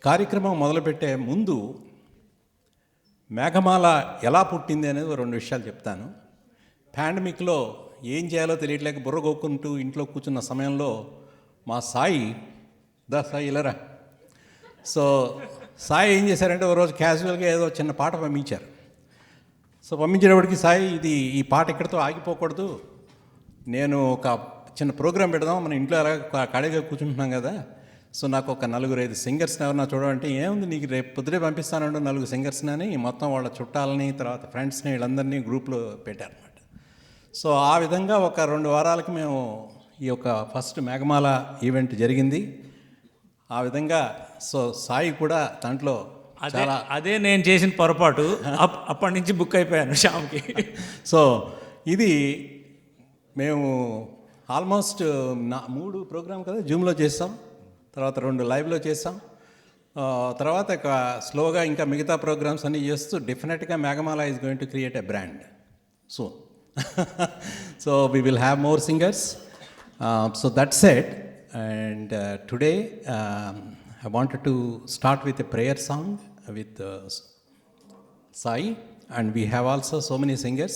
కార్యక్రమం మొదలుపెట్టే ముందు మేఘమాల ఎలా పుట్టింది అనేది రెండు విషయాలు చెప్తాను. పాండమిక్లో ఏం చేయాలో తెలియట్లేక బుర్ర గోక్కుంటూ ఇంట్లో కూర్చున్న సమయంలో మా సాయి సాయి ఇలరా సాయి ఏం చేశారంటే ఒక రోజు క్యాజువల్గా ఏదో చిన్న పాట పంపించారు. పంపించేటప్పటికి సాయి ఈ పాట ఇక్కడితో ఆగిపోకూడదు, నేను ఒక చిన్న ప్రోగ్రాం పెడదాం, మన ఇంట్లో అలాగే ఖాళీగా కూర్చుంటున్నాం కదా, నాకు ఒక 4-5 సింగర్స్ని ఎవరన్నా చూడమంటే ఏముంది నీకు రేపు పొద్దునే పంపిస్తానండు 4 సింగర్స్ని అని మొత్తం వాళ్ళ చుట్టాలని తర్వాత ఫ్రెండ్స్ని వీళ్ళందరినీ గ్రూప్లో పెట్టారనమాట. ఆ విధంగా ఒక 2 వారాలకి మేము ఈ యొక్క ఫస్ట్ మేఘమాల ఈవెంట్ జరిగింది. ఆ విధంగా సాయి కూడా దాంట్లో అదే నేను చేసిన పొరపాటు, అప్పటి నుంచి బుక్ అయిపోయాను శ్యామ్కి. ఇది మేము ఆల్మోస్ట్ 3 ప్రోగ్రామ్ కదా జూమ్లో చేస్తాం, తర్వాత 2 లైవ్లో చేస్తాం, తర్వాత స్లోగా ఇంకా మిగతా ప్రోగ్రామ్స్ అన్నీ చేస్తూ డెఫినెట్గా Meghamala is going to create a brand soon. We will have more singers. That's it. And today I wanted to start with a prayer song with Sai, and we have also so many singers.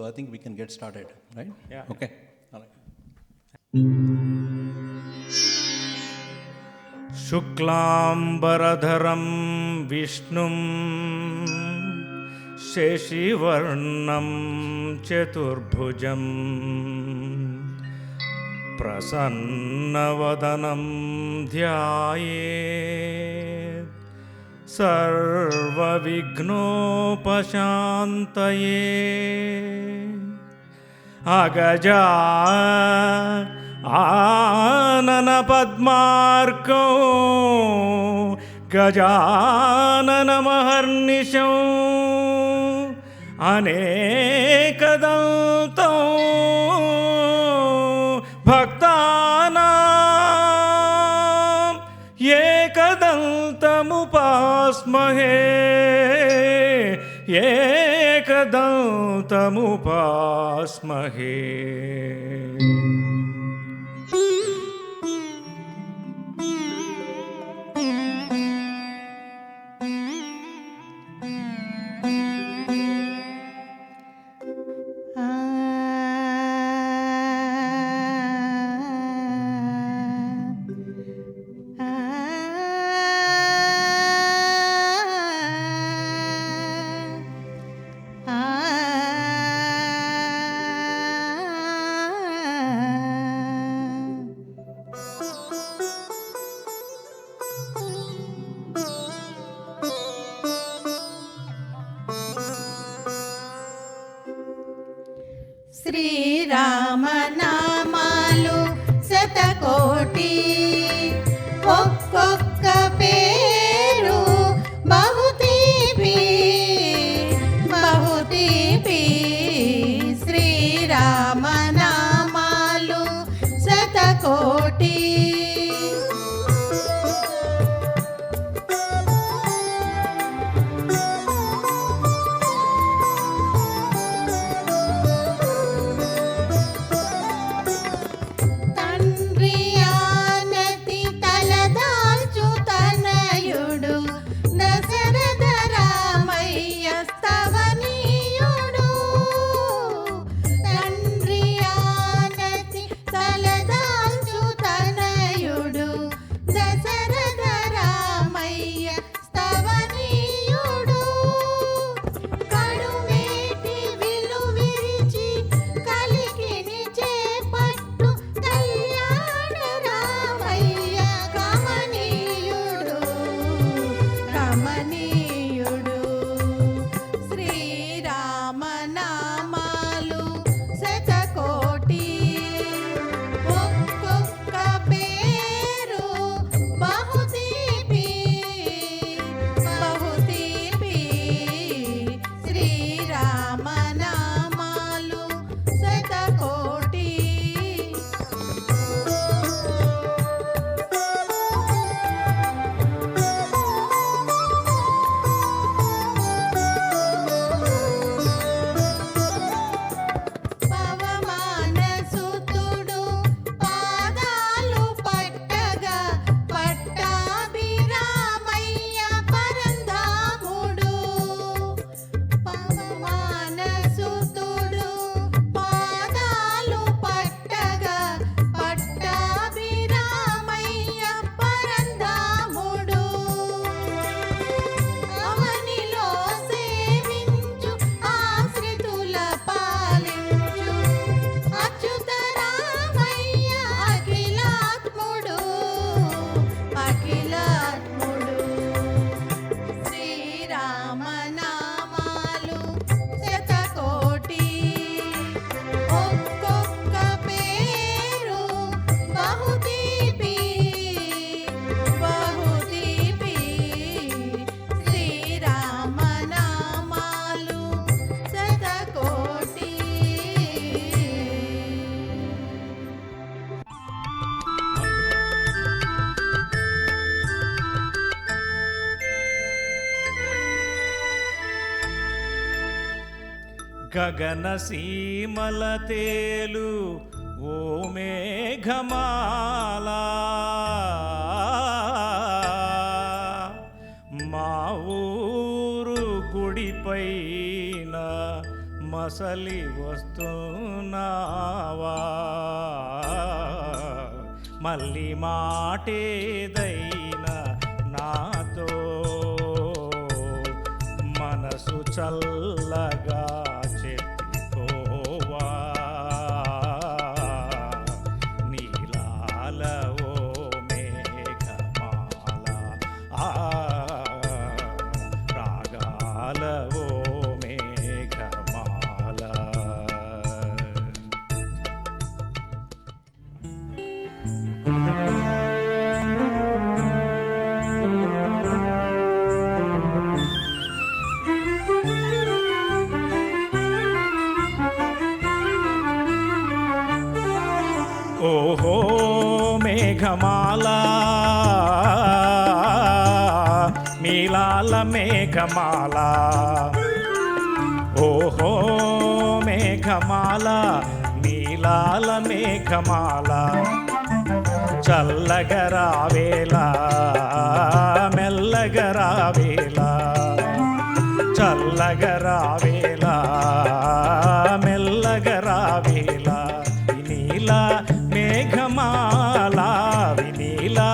I think we can get started, right? Yeah. Okay. All right. శుక్లాంబరధరం విష్ణుం శశివర్ణం చతుర్భుజం ప్రసన్నవదనం ధ్యాయేత్ సర్వవిఘ్నోపశాంతయే. అగజా ఆనన పద్మార్కం గజాననమహర్నిశం అనేకదంతం భక్తానాం ఏకదంతముపాస్మహే ఏకదంతముపాస్మహే. శ్రీరామనామాలు శతకోటి, ఒక్కొక్క పేరు బహుతీపి బహుతీపి. శ్రీరామనామాలు శతకోటి. గగన సీమల తేలు ఓ మేఘమాల మా ఊరు గుడిపైన మసలి వస్తున్నావా మళ్ళీ మాటేదైనా నాతో మనసు చల్లగా చెప్పిపోవా నీలాల ఓ మేఘమాల రాగాల ఓ మేఘమాల. ఓహో మేఘమాల నీలాల మేఘమాల ఓహో మేఘమాల నీలాల మేఘమాల చల్లగరావేలా మెల్లగరావేలా చల్లగరావేలా మెల్లగరావేలా వినీలా మేఘమాల వినీలా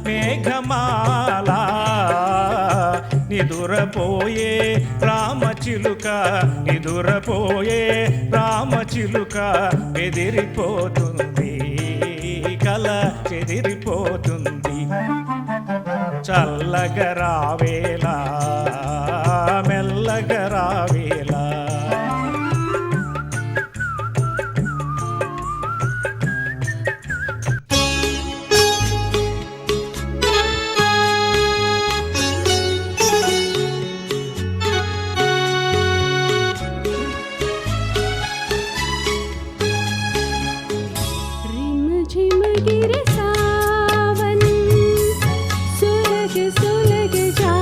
మేఘమాల నిదురపోయే రామచిలుక నిదురపోయే రామచిలుక బెదిరిపోతుంది కల చెదిరిపోతుంది చల్లగరావేలా మెల్లగరావేలా रिमझिम गिरे सावन सुलग सुलग जा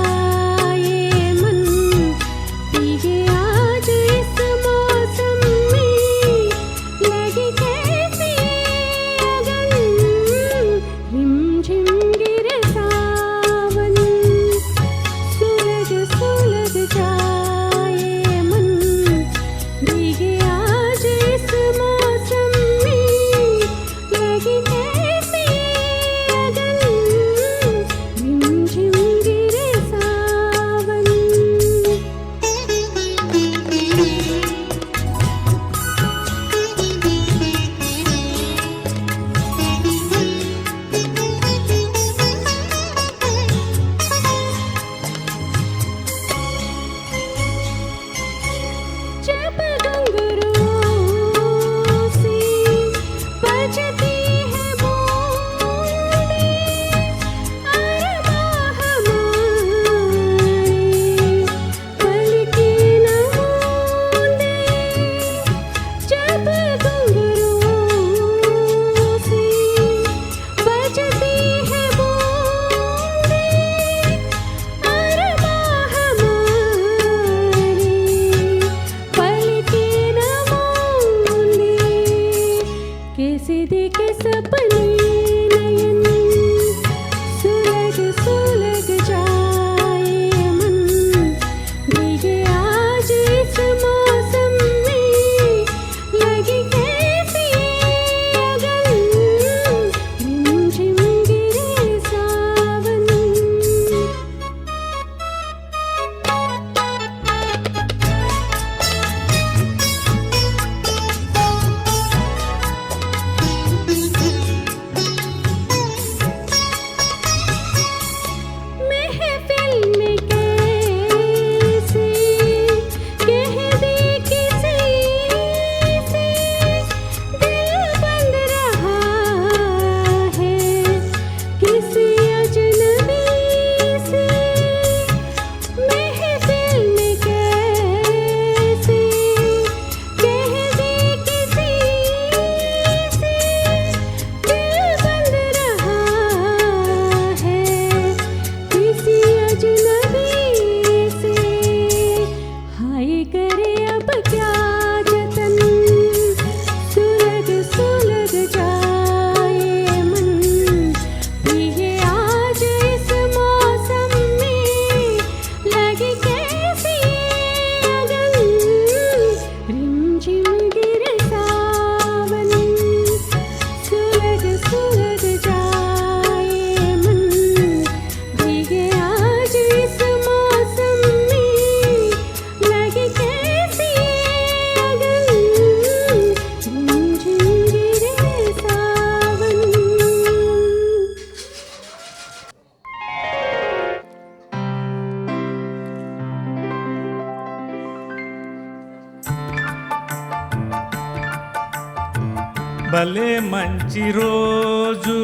భలే మంచి రోజు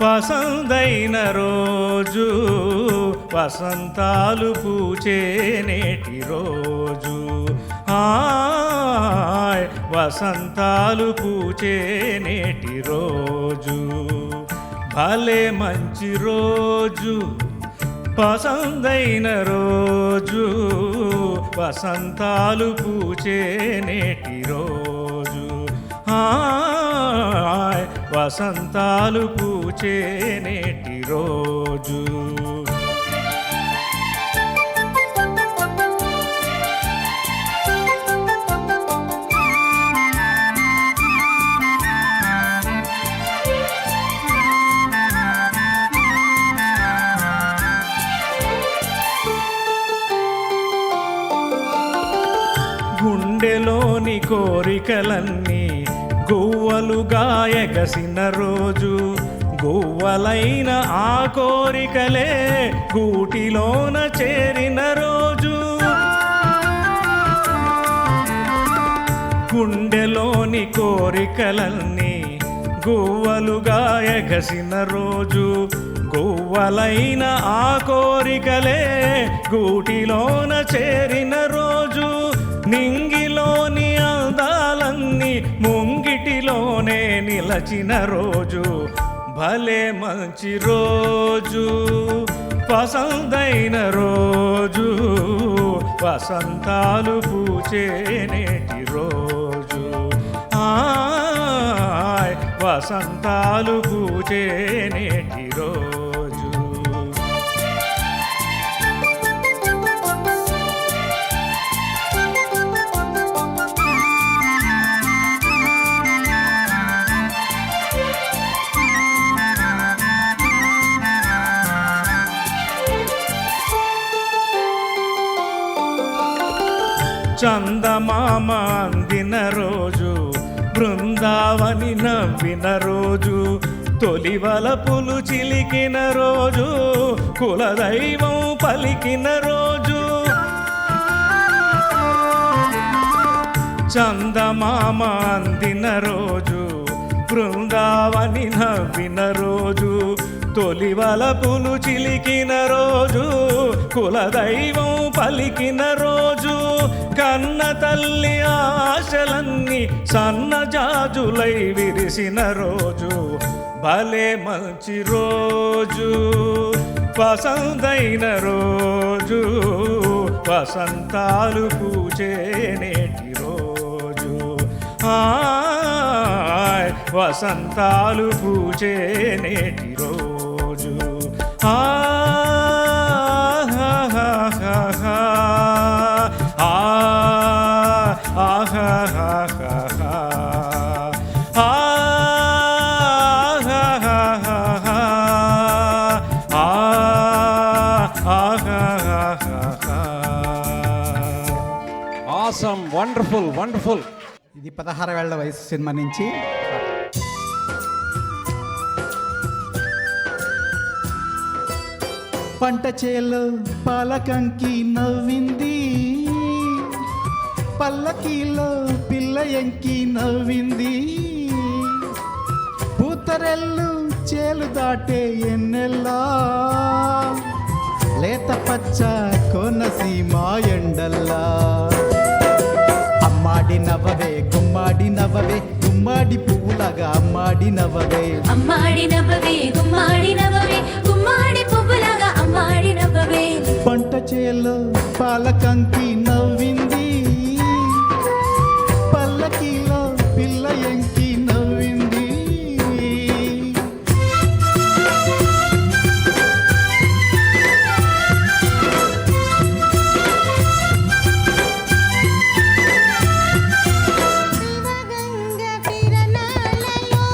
పసందైన రోజు వసంతాలు పూచే నేటి రోజు హాయ్ వసంతాలు పూచే నేటి రోజు భలే మంచి రోజు పసందైన రోజు వసంతాలు పూచే నేటి రోజు హాయ్ వసంతాలు పూచే నేటి రోజు గుండెలోని కోరికలన్నీ గువ్వలుగా ఎగసిన రోజు గువ్వలైన ఆ కోరికలే గూటిలోన చేరిన రోజు గుండెలోని కోరికలన్నీ గువ్వలుగా ఎగసిన రోజు గువ్వలైన ఆ కోరికలే గూటిలోన చేరిన రోజు నింగిలోని అందాలన్నీ ముంగిటిలోనే నిలచిన రోజు భలే మంచి రోజు పసందైన రోజు వసంతాలు పూచే నేటి రోజు హాయ్ వసంతాలు పూచే నేటి రోజు చందమామ అందిన రోజు బృందావని నవ్విన రోజు తొలి వలపులు చిలికిన రోజు కులదైవం పలికిన రోజు చందమామ అందిన రోజు బృందావని నవ్విన రోజు తొలి వలపులు చిలికిన రోజు కులదైవం పలికిన రోజు కన్న తల్లి ఆశలన్నీ సన్నజాజులై విరిసిన రోజు భలే మంచి రోజు పసందైన రోజు వసంతాలు పూచే నేటి రోజు హాయ్ వసంతాలు పూచే నేటి రోజు ఆసమ్ వండర్ఫుల్ వండర్ఫుల్. ఇది 16 ఏళ్ల వయసు సినిమా నుంచి పంట చేలో పాలకంకి నవ్వింది పల్లకీలో పిల్ల ఎంకి నవ్వింది పూతరెల్లు చేలు దాటే ఎన్నెల్లా లేత పచ్చ కోనసీమ ఎండల్లా అమ్మాడి నవ్వవే గుమ్మాడి నవ్వవే గుమ్మాడి పువ్వులాగా అమ్మాడి నవ్వవే అమ్మాడి నవ్వవే గుమ్మాడి నవ్వవే గుమ్మాడి పువ్వులాగా అమ్మాడి నవ్వవే పంట చేలో పాలకంకి నవ్వింది పల్లకీలో పిల్ల ఎంకి నవ్వింది శివగంగ తిరణాలలో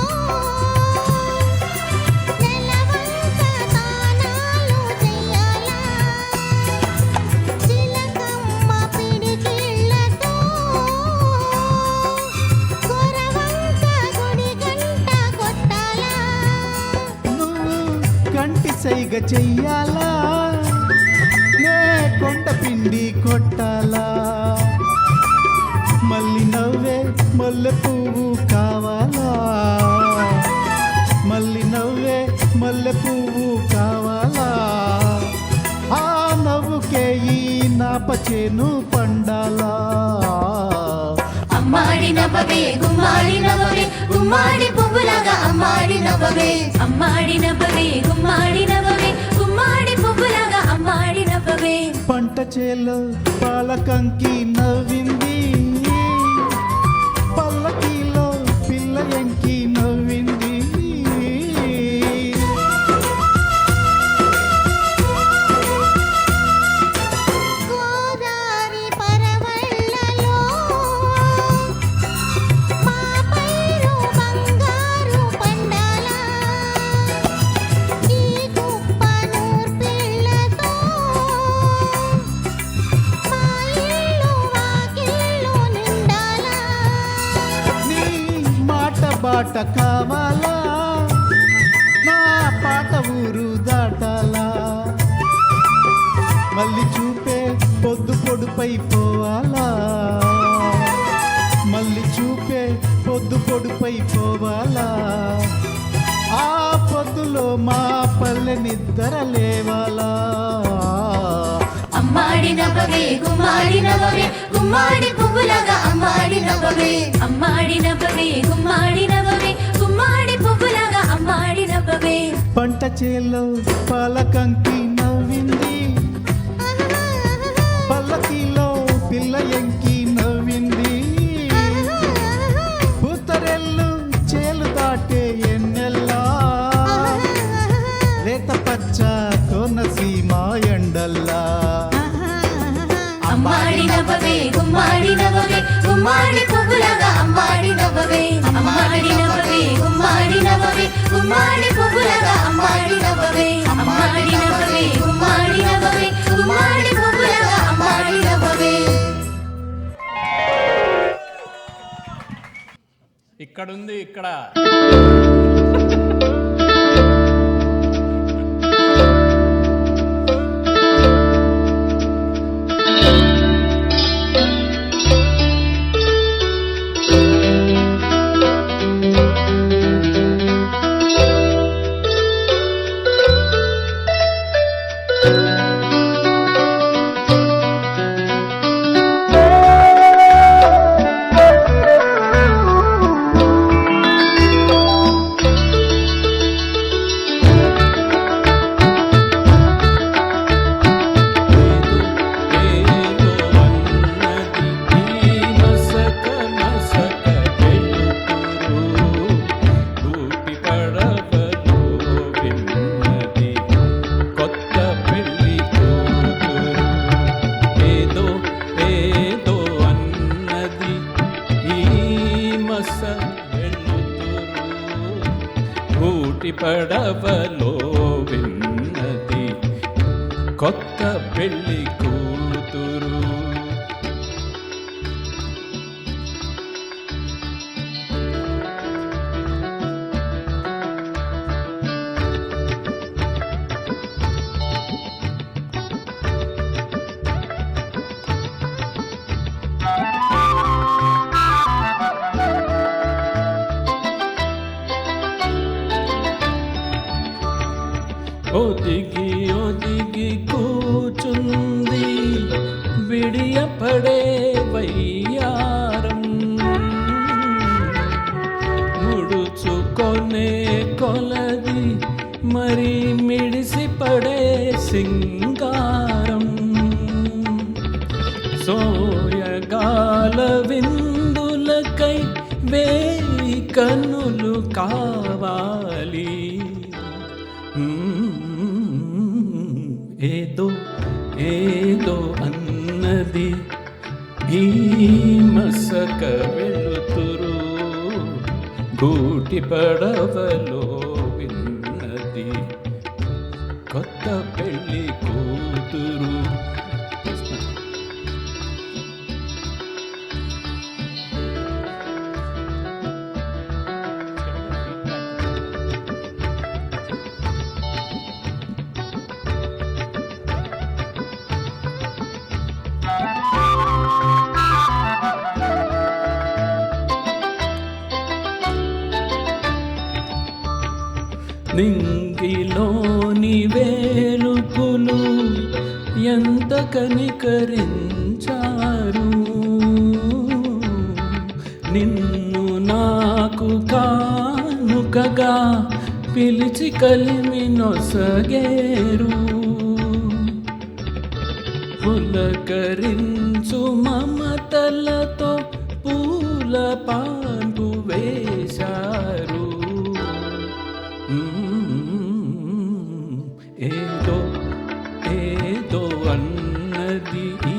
నెలవంక తానాలు చెయ్యాలా చిలకమ్మ పిడికిళ్ళతో కొరవంక గుడి గంట కొట్టాలా నువ్వు కంటి సైగ చెయ్యాలా నే కొండ పిండి కొట్టాలా మల్లి నవ్వే మల్లె పువ్వు కావాలా, మల్లి నవ్వే మల్లె పువ్వు కావాలా, ఆ నవ్వుకే ఈ నాపచేను పండాలా. అమ్మాడి నవ్వవే గుమ్మాడి నవ్వవే గుమ్మాడి పువ్వులాగా అమ్మాడి నవ్వవే అమ్మాడి నవ్వవే గుమ్మాడి నవ్వవే గుమ్మాడి పువ్వులాగా అమ్మాడి నవ్వవే. పంట చేలో పాలకంకి నవ్వింది, పల్లకీలో పిల్ల ఎంకి నవ్వింది. గోదారి పరవళ్ళలో మా పైరు బంగారు పండాలా, ఈ కుప్ప నూర్పిళ్ళతో మా ఇల్లు వాకిళ్ళు నిండాలా. నీ మాట బాట కావాలా, నా పాట ఊరు దాటాలా, మళ్ళీ చూపే పొద్దు పొడుపై పోవాలా, మళ్ళీ చూపే పొద్దు పొడుపై పోవాలా, ఆ పొద్దులో మా పల్లె నిద్ర లేవాలా. అమ్మాడి నవ్వవే గుమ్మాడి నవ్వవే గుమ్మాడి పువ్వులాగా అమ్మాడి నవ్వవే అమ్మాడి నవ్వవే గుమ్మాడి నవ్వవే గుమ్మాడి పువ్వులాగా అమ్మాడి నవ్వవే. పంట చేలో పాలకంకి నవ్వింది, పల్లకీలో పిల్ల ఎంకి నవ్వింది, పూతరెల్లు చేలు దాటే ఎన్నెల్లా, లేత పచ్చ కోనసీమ ఎండల్లా. అమ్మాడి నవ్వవే గుమ్మాడి నవ్వవే గుమ్మాడి పువ్వులాగా అమ్మాడి నవ్వవే అమ్మాడి నవ్వవే గుమ్మాడి నవ్వవే గుమ్మాడి పువ్వులాగా అమ్మాడి నవ్వవే అమ్మాడి నవ్వవే గుమ్మాడి నవ్వవే గుమ్మాడి పువ్వులాగా అమ్మాడి నవ్వవే. ఇక్కడుంది ఇక్కడ. పడవలో విన్నది కొత్త పెళ్లి కూతురు. ఒదిగి ఒదిగి కూచుంది విడియపడే వయ్యారం, ముడుచుకొనే కొలది మరి మిడిసిపడే సింగారం, సోయగాల విందులకై వేయి కన్నులు కావాలి. ఏదో ఏదో అన్నది ఈ మసక వెలుతురు, గూటి పడవలో విన్నది కొత్త పెళ్లి కూతురు. నింగిలోని వేలుపులు ఎంత కనికరించారు, నిన్ను నాకు కానుకగా పిలిచి కలిమి నొసగేరు. పులకరించు మమతలతో పూల పాన్పు వేశారు. ఏదో ఏదో అన్నది ఈ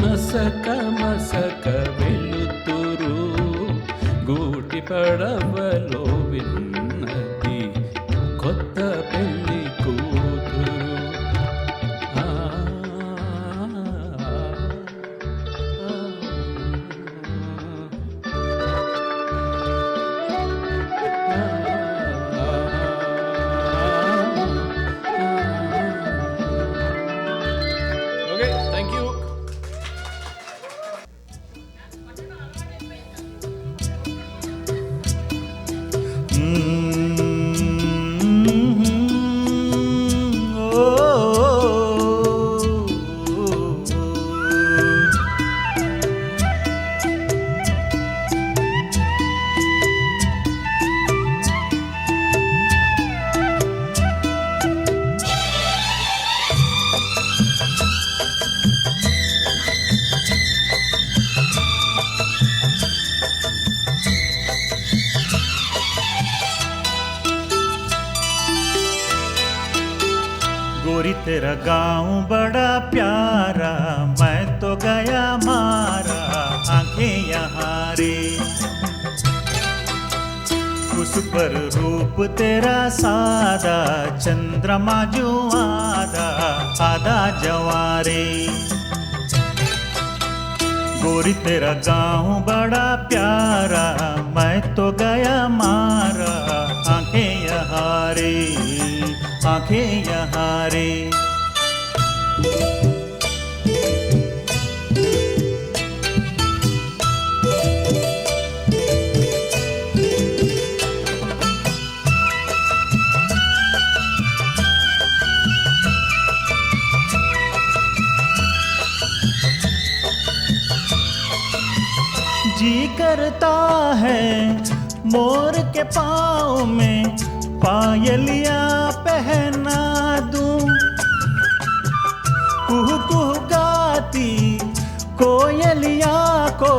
మసక మసక వెలుతురు, గూటి పడవలో విన్నది కొత్త పెళ్లి కూతురు. ఆ, ఓకే, థ్యాంక్ యూ. गोरी तेरा गाँव बड़ा प्यारा, मैं तो गया मारा, आंखें यहाँ रे। उस पर रूप तेरा सादा, चंद्रमा जो आधा आधा जवारे। गोरी तेरा गाँव बड़ा प्यारा, मैं तो गया मारा, आंखें यहाँ रे, आंखें यहाँ रे। जी करता है मोर के पाँव में पायलिया पहना दूं, कुहू कुहू गाती कोयलिया को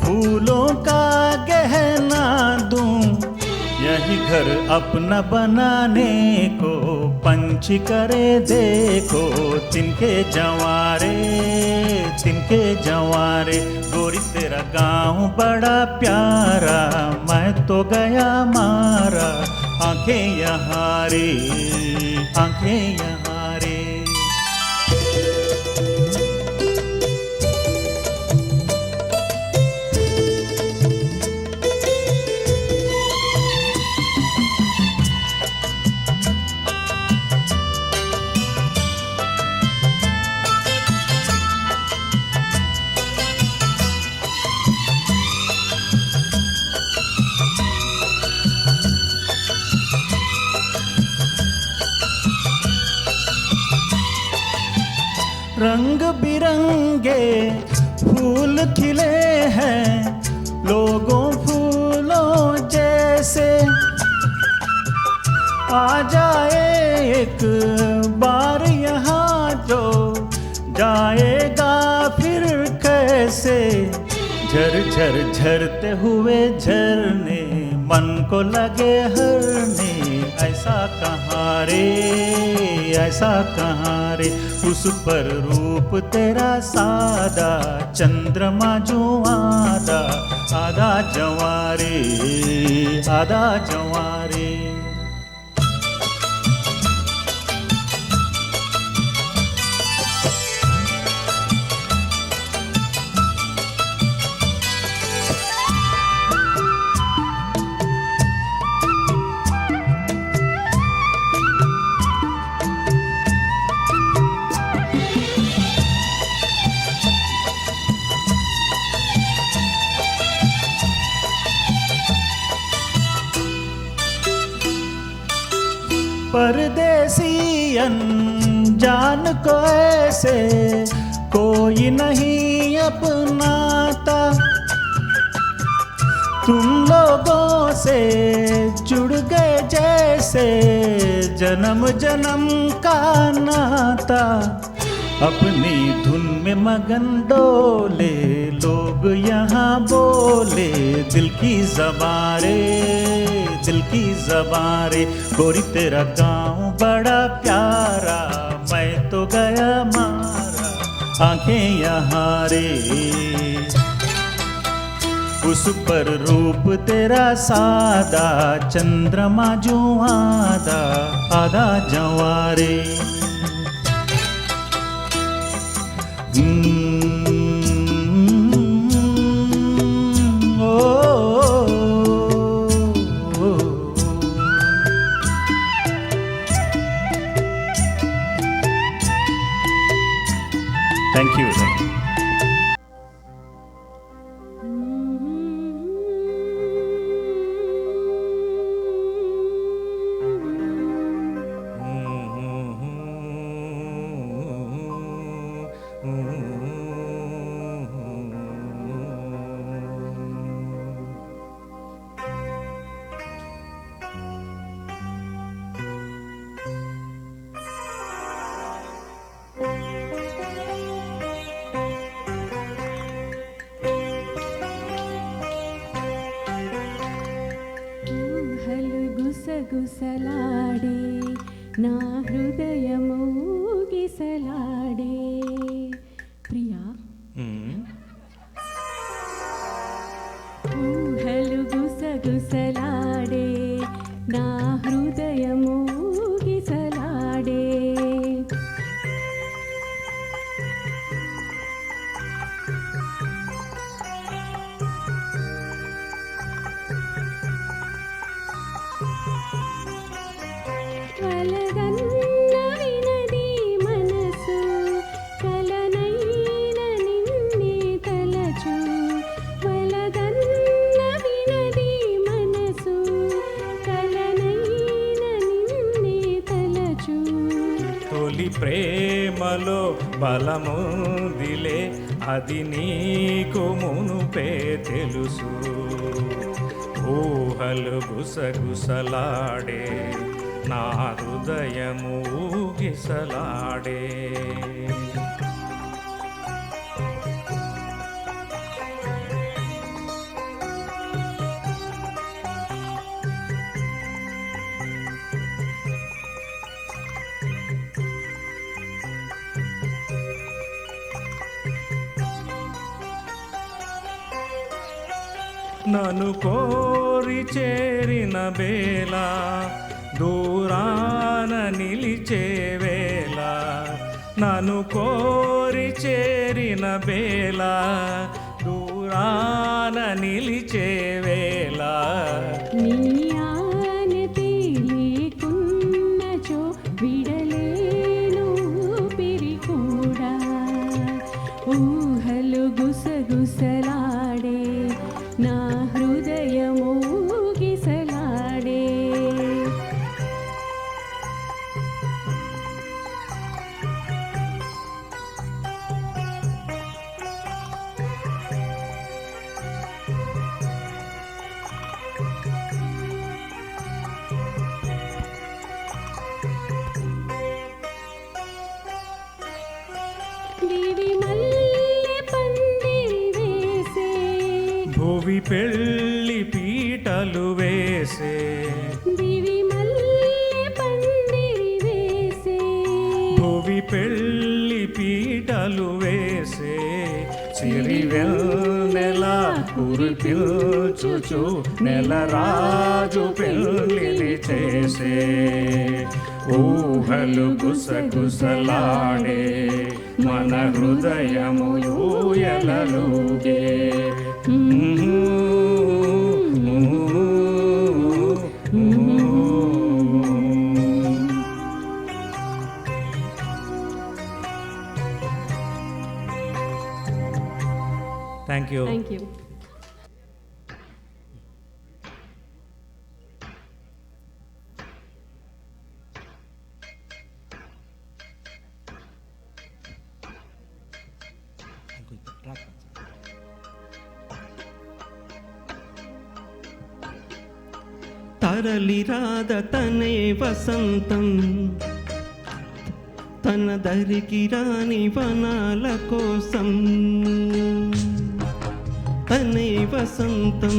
फूलों का गहना दूं। यही घर अपना बनाने को पंछी करे देखो, तिनके जवारे तिनके जवारे। गोरी तेरा गाँव बड़ा प्यारा, मैं तो गया मारा, आंखें यहाँ रे, आंखें यहाँ रे। रंग बिरंगे फूल खिले हैं लोगों फूलों जैसे, आ जाए एक बार यहाँ जो जाएगा फिर कैसे। झर झर झरते हुए झरने मन को लगे हरने, ऐसा कहाँ रे, ऐसा कहाँ रे। उस पर रूप तेरा सादा, चंद्रमा जो आधा आधा जवारे, आधा जवारे। अनजान को ऐसे कोई नहीं अपनाता। तुम लोगों से जुड़ गए जैसे जन्म जन्म का नाता। अपनी धुन में मगन डोले लोग यहाँ बोले दिल की ज़बान रे, दिल की ज़बान रे। गोरी तेरा गाँव बड़ा प्यारा, मैं तो गया मारा आंखें यहाँ रे। उस पर रूप तेरा सादा, चंद्रमा जो आधा आधा जवारे। Thank you. ఊహలు గుసగుసలాడే నా హృదయము గిసలాడే. ప్రియా ఊహలు గుసగుసలాడే నా హృదయము గిసలాడే. కలగన్న వినది మనసు, కలనైన నిన్నే తలచు. కలగన్న వినది మనసు, కలనైన నిన్నే తలచు. తొలి ప్రేమలో బలముందిలే, అది నీకు మునుపే తెలుసు. ఊహలు గుసగుసలాడే నా హృదయము ఊగిసలాడే. నన్ను కోరి చేరిన వేళ, దూరాన నిలిచే వేళ. నన్ను కోరి చేరిన వేళ, దూరాన నిలిచే వేళ. నీ ఆనతి లేకున్నచో విడలేను ఊపిరి కూడా. ఊహలు గుసగుసలాడే నా హృదయము గిసలాడే. దివి మల్లె పందిరి వేసే, భువి పెళ్ళి పీటలు వేసే. దివి మల్లె పందిరి వేసే, భువి పెళ్ళి పీటలు వేసే. సిరివెన్నెల కురిపించుచు నెలరాజు పెళ్ళిని చేసే. ఊహలు గుసగుసలాడే మన హృదయము ఊయలలుగే. Thank you. Thank you. తరలిరాద తనే వసంతం తన దరికి రాని వనాల కోసం తనే వసంతం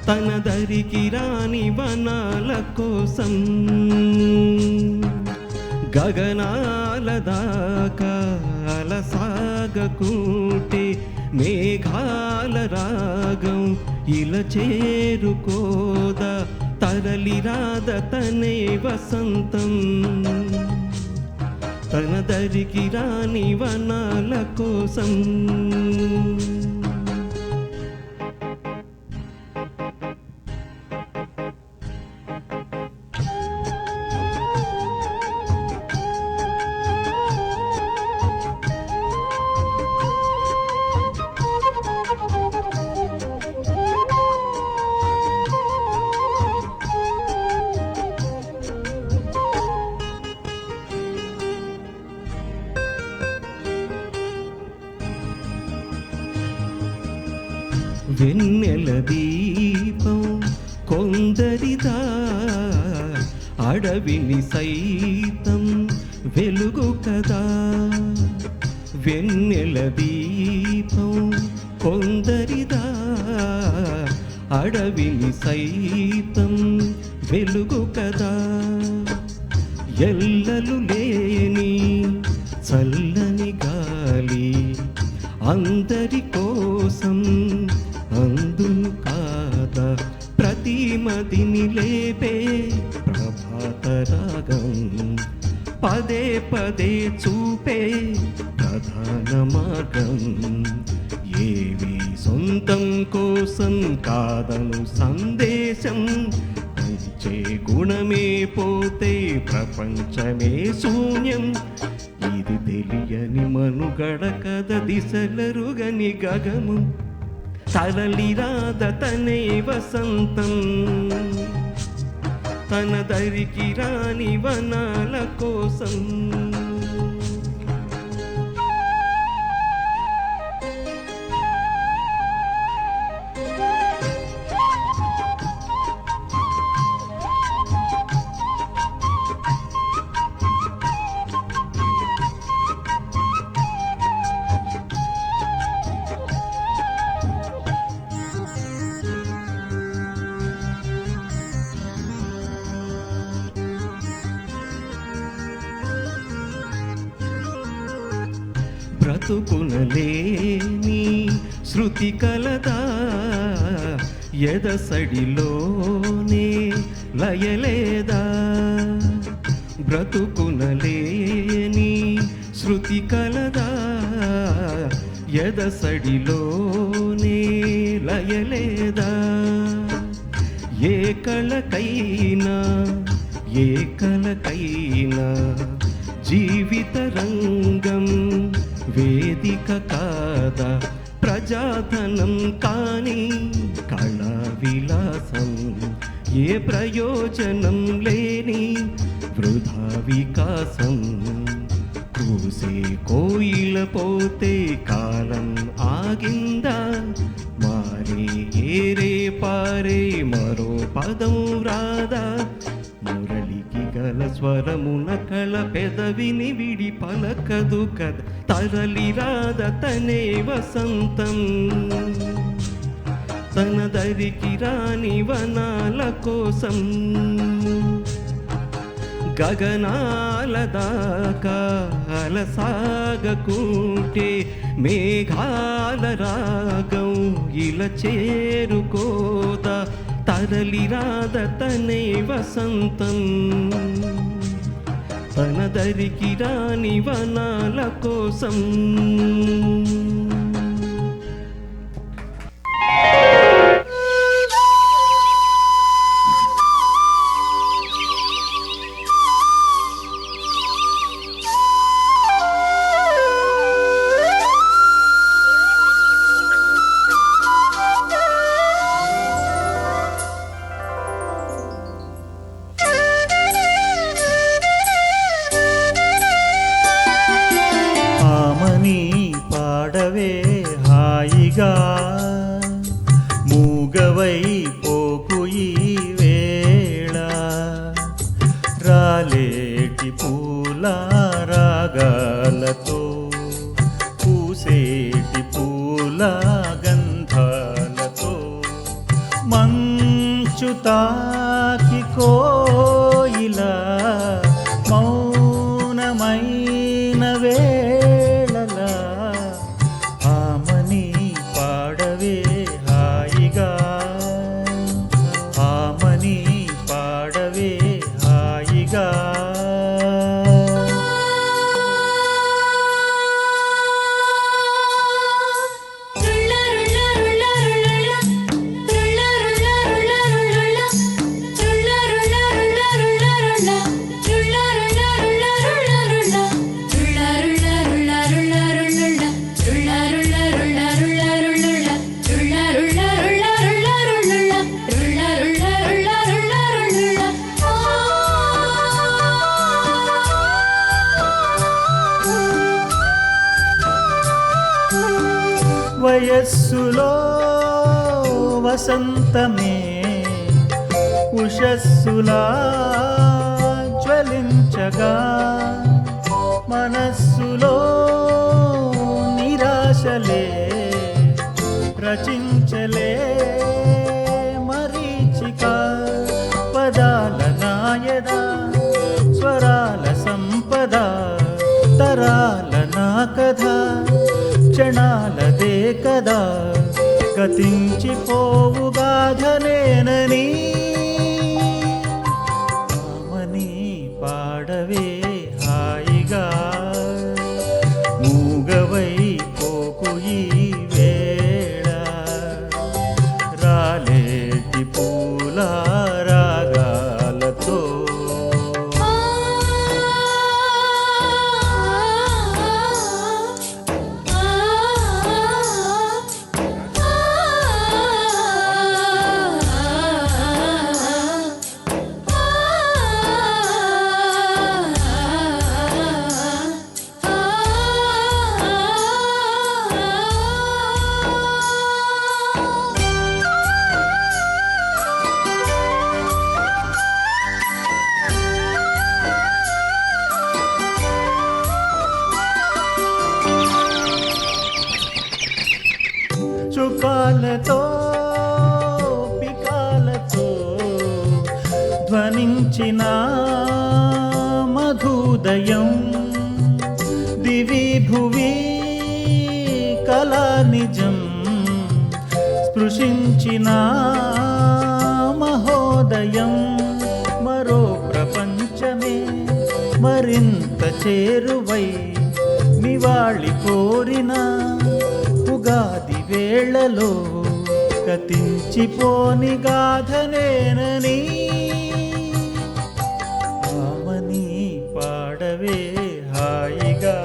తన దరికి రాని వనాల కోసం గగనాల దాకా అలసాగకుంటే మేఘాల రాగం ఇలా చేరుకోదా తరలిరాద తనే వసంతం తన దరికి రాని వనాల కోసం వెన్నెల దీపం కొందరిదా అడవిని సైతం వెలుగు కదా వెన్నెల దీపం కొందరిదా అడవిని సైతం వెలుగు కదా ఎల్లలు లేని చల్లని గాలి అందరి కోసం అందును కాదా ప్రతి మదిని లేపే ప్రభాత రాగం పదే పదే చూపే ప్రధాన మార్గం ఏవి సొంతం కోసం కాదను సందేశం పంచే గుణమే పోతే ప్రపంచమే శూన్యం ఇది తెలియని మనుగడ కథ దిశలరుగని గగము తరలిరాద తనే వసంతం తన దరికి రాని వనాల కోసం బ్రతుకునలేని శృతి కలదా ఎదసడిలోనే లయలేదా బ్రతుకునలేని శృతి కలదా ఎదసడిలోనే లయలేదా ఏ కళకైనా ఏ కళకైనా జీవిత రంగం వేదిక కాదా ప్రజాధనం కాని కళా విలాసం ఏ ప్రయోజనం లేని వృధా వికాసం కూసే కోయిల పోతే కాలం ఆగిందా మారే ఏరే పారే మరో పదం రాదా మురళికి గల స్వరమున కళ పెదవిని విడి పలకదు కద తరలిరాద తనే వసంతం తన దరికి రాని వనాల కోసం గగనాల దాకా అలసాగకుంటే మేఘాల రాగం ఇలా చేరుకోదా తరలిరాద తనే వసంతం తన దరికి రాని వనాల కోసం పాడవే హాయిగా మూగవై పోకు ఈ వేళ రాలేటి పూల రాగాలతో పూసేటి పూల గంధాలతో మంచు తాకి కోయిలా మౌనమైన వేళలా ఆమని పాడవే హాయిగా ఆమని పాడవే హాయిగా వయస్సులో వసంతమే ఉషస్సులా జ్వలించగా మనస్సులో నిరాశలే రచించలే మరీచిక పదాల నాయద స్వరాల సంపద తరాల నా కథ క్షణాలదే కదా గతించిపోవుగాధనేనని ఆమని పాడవే హాయిగా మూగవై పోకు ఈ వేళ రాలేటి పూల రాగాలతో చుకాలతో పికాలతో ధ్వనించిన మధుదయం దివి భువి కళా నిజం స్పృశించిన మహోదయం మరో ప్రపంచమే మరింత చేరువై నివాళి కోరిన ఉగాది వేళలో గతించిపోని గాథనేనని ఆమని పాడవే హాయిగా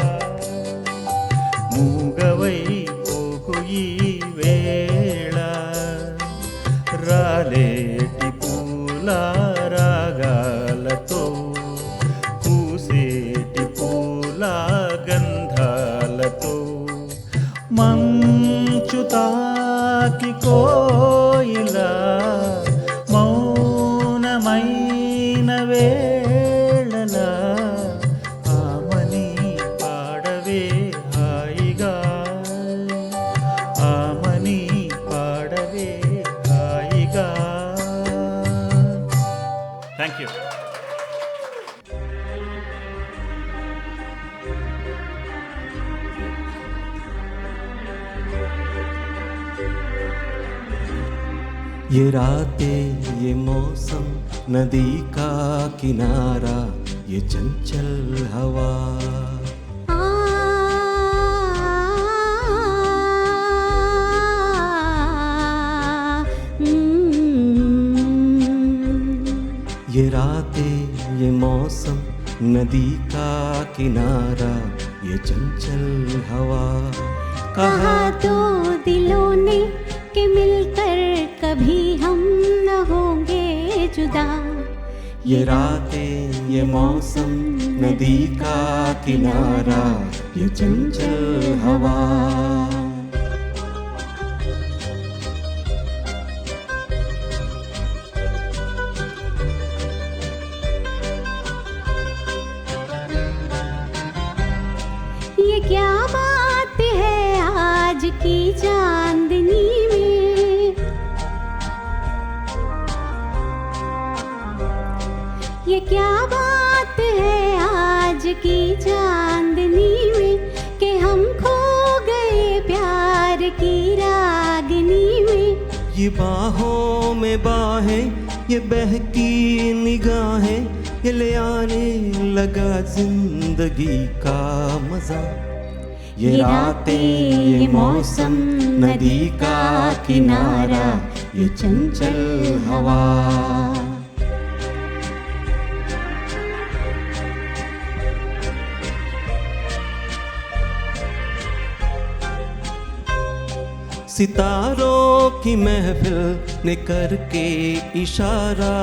మూగవై పోకు ఈ వేళ రాలేటి పూల రాగాలతో పూసేటి పూల గంధాలతో మంచు తాకి కోయిలా మౌనమైన వేళలా ఆమని పాడవే హాయిగా ఆమని పాడవే హాయిగా థ్యాంక్ యూ ये रातें ये मौसम नदी का किनारा ये चंचल हवा ये रातें ये मौसम नदी का किनारा ये चंचल हवा कहा तो दिलों ने कि मिलकर कभी हम न होंगे जुदा ये रातें ये मौसम नदी का किनारा ये चंचल हवा। ये क्या बात है आज की चांदनी में, ये क्या बात है आज की चांदनी में, कि हम खो गए प्यार की रागनी में। ये बाहों में बाहें, ये बहकी निगाहें, ये ले आने लगा जिंदगी का मजा। ये रातें, ये मौसम, नदी का किनारा, ये चंचल हवा। सितारों की महफिल ने करके इशारा,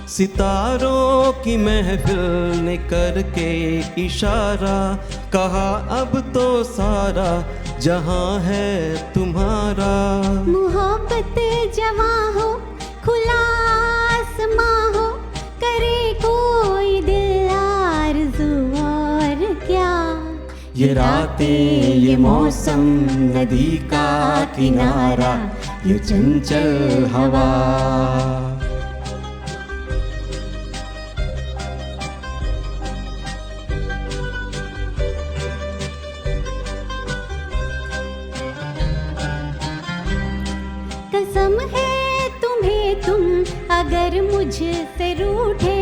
सितारों की महफिल ने करके इशारा, कहा अब तो सारा जहां है तुम्हारा। मोहब्बत जवां हो, खुला आसमां हो, करे कोई दिल आरज़ू और क्या। ये रातें, ये मौसम, नदी का किनारा, ये चंचल हवा। कसम है तुम्हें तुम अगर मुझसे रूठे,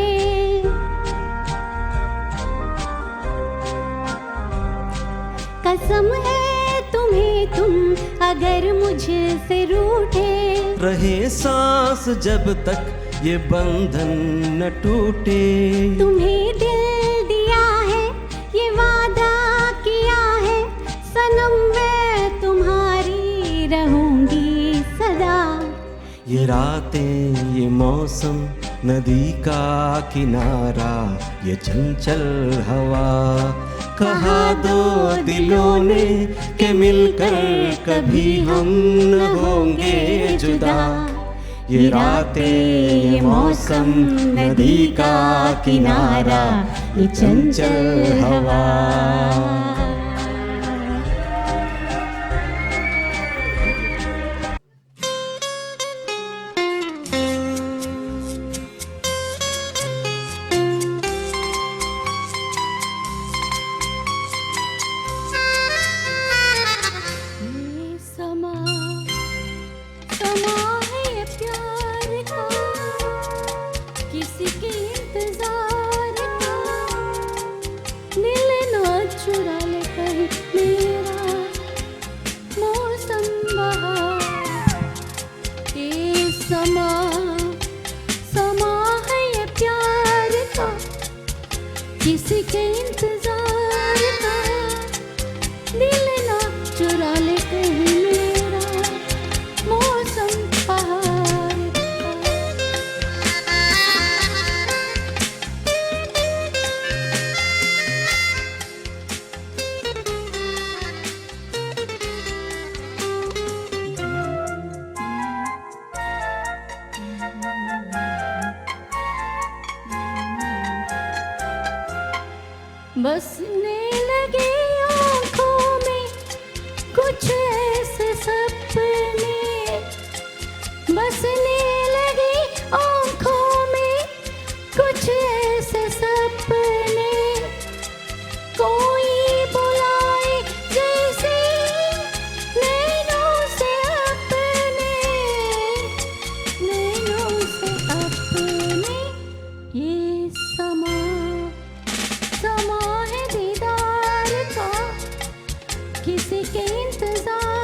कसम है तुम्हें तुम अगर मुझसे रूठे। रहे सांस जब तक ये बंधन न टूटे, तुम्हें दिल दिया है, ये वादा किया है, सनम मैं तुम्हारी रहूंगी सदा। ये रातें, ये मौसम, नदी का किनारा, ये चंचल हवा। कहा दो दिलों ने कि मिलकर कभी हम न होंगे जुदा। ये रातें, ये मौसम, नदी का किनारा, ये चंचल हवा। ये समा समा है ये प्यार का, किसी के इंतजार का। दिल ना चुरा ले कहीं मेरा मौसम बहार। ये समा समा है ये प्यार का, किसी के इंतजार का। दिल ना चुरा ले कहीं मेरा मौसम बहार का। बसने लगे आँखों में कुछ ऐसे सपने, बसने लगे आँखों में कुछ ऐसे सपने। कोई बुलाए जैसे नैनों से अपने, नैनों से अपने। ये समा समा है दीदार का, किसी के इंतजार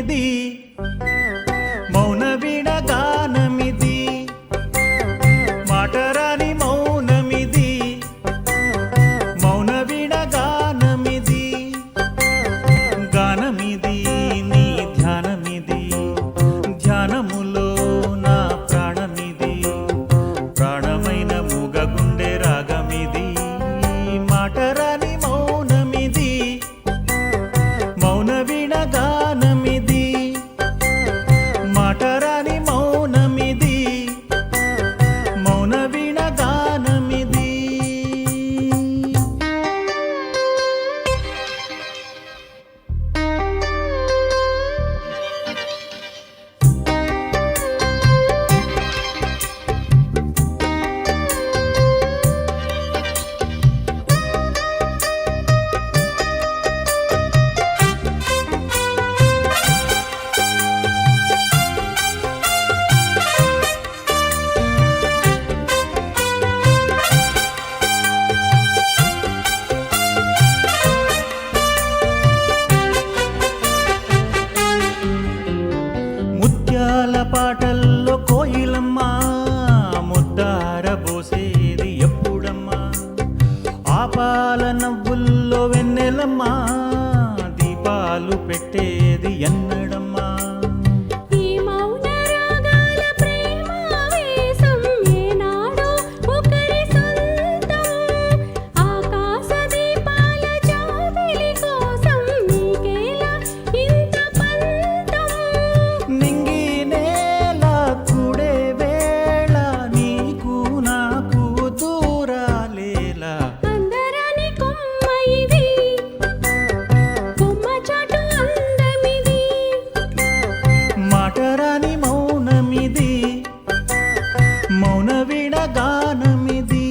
గానమిది మౌన వీణ గానమిది మాటరాని మౌనమిది మౌన వీణ గానమిది గానమిది నీ ధ్యానమిది ధ్యానములో నా ప్రాణమిది ప్రాణమైన మూగగుండె రాగమిది మాటరాని మౌనమిది మౌన వీణ గానమిది మాటరాని మౌనమిది మౌన వీణ గానమిది ముత్యాల పాటల్లో కోయిలమ్మ ముద్దార బోసేది ఎప్పుడమ్మా ఆపాల నవ్వుల్లో వెన్నెలమ్మ దీపాలు పెట్టేది ఎన్నడమ్మా ఈ మౌన రాగాల ప్రేమావేశం ఏనాడో ఒకరి సొంతం ఆకాశ దీపాల జాబిలి కోసం నీకేలా ఇంత పంతం నింగి నేల కుడే వేళ నీకు నాకు దూరాలేలా అందరాని కొమ్మ ఇది కొమ్మ చాటు అందమిది మాటరాని మౌనమిది మౌన వీణ గానమిది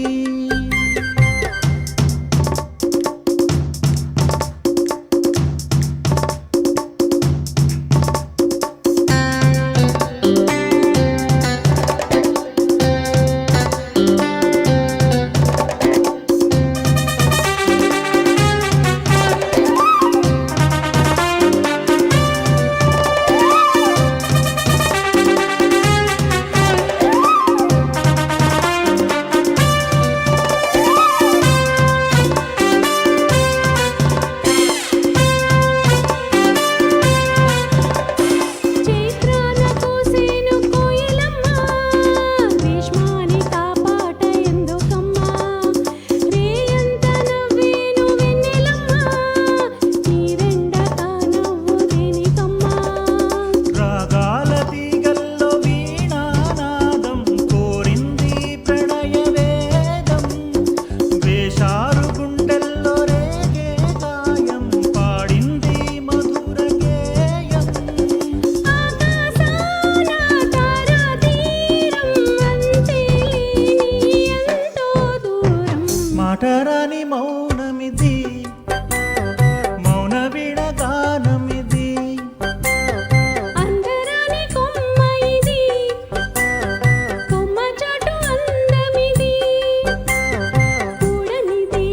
చైత్రాన కోసేను కోయిలమ్మ గ్రీష్మాని కాపాట ఎందుకమ్మా రేయంత నవ్వేను వెన్నెలమ్మ నీరెండక నవ్వు దేనికమ్మా రాగాల తీగల్లో వీణానాదం కోరింది ప్రణయ వేదం వేషారు గుండెల్లో రేగే గాయం పాడింది మధుర గేయం ఆకాశాన తారా తీరం అంతే లేని ఎంతో దూరం మాటరాని మౌనమిది మౌన వీణ గానమిది అందరాని కొమ్మ ఇది కొమ్మ చాటు అందమిది కూడనిది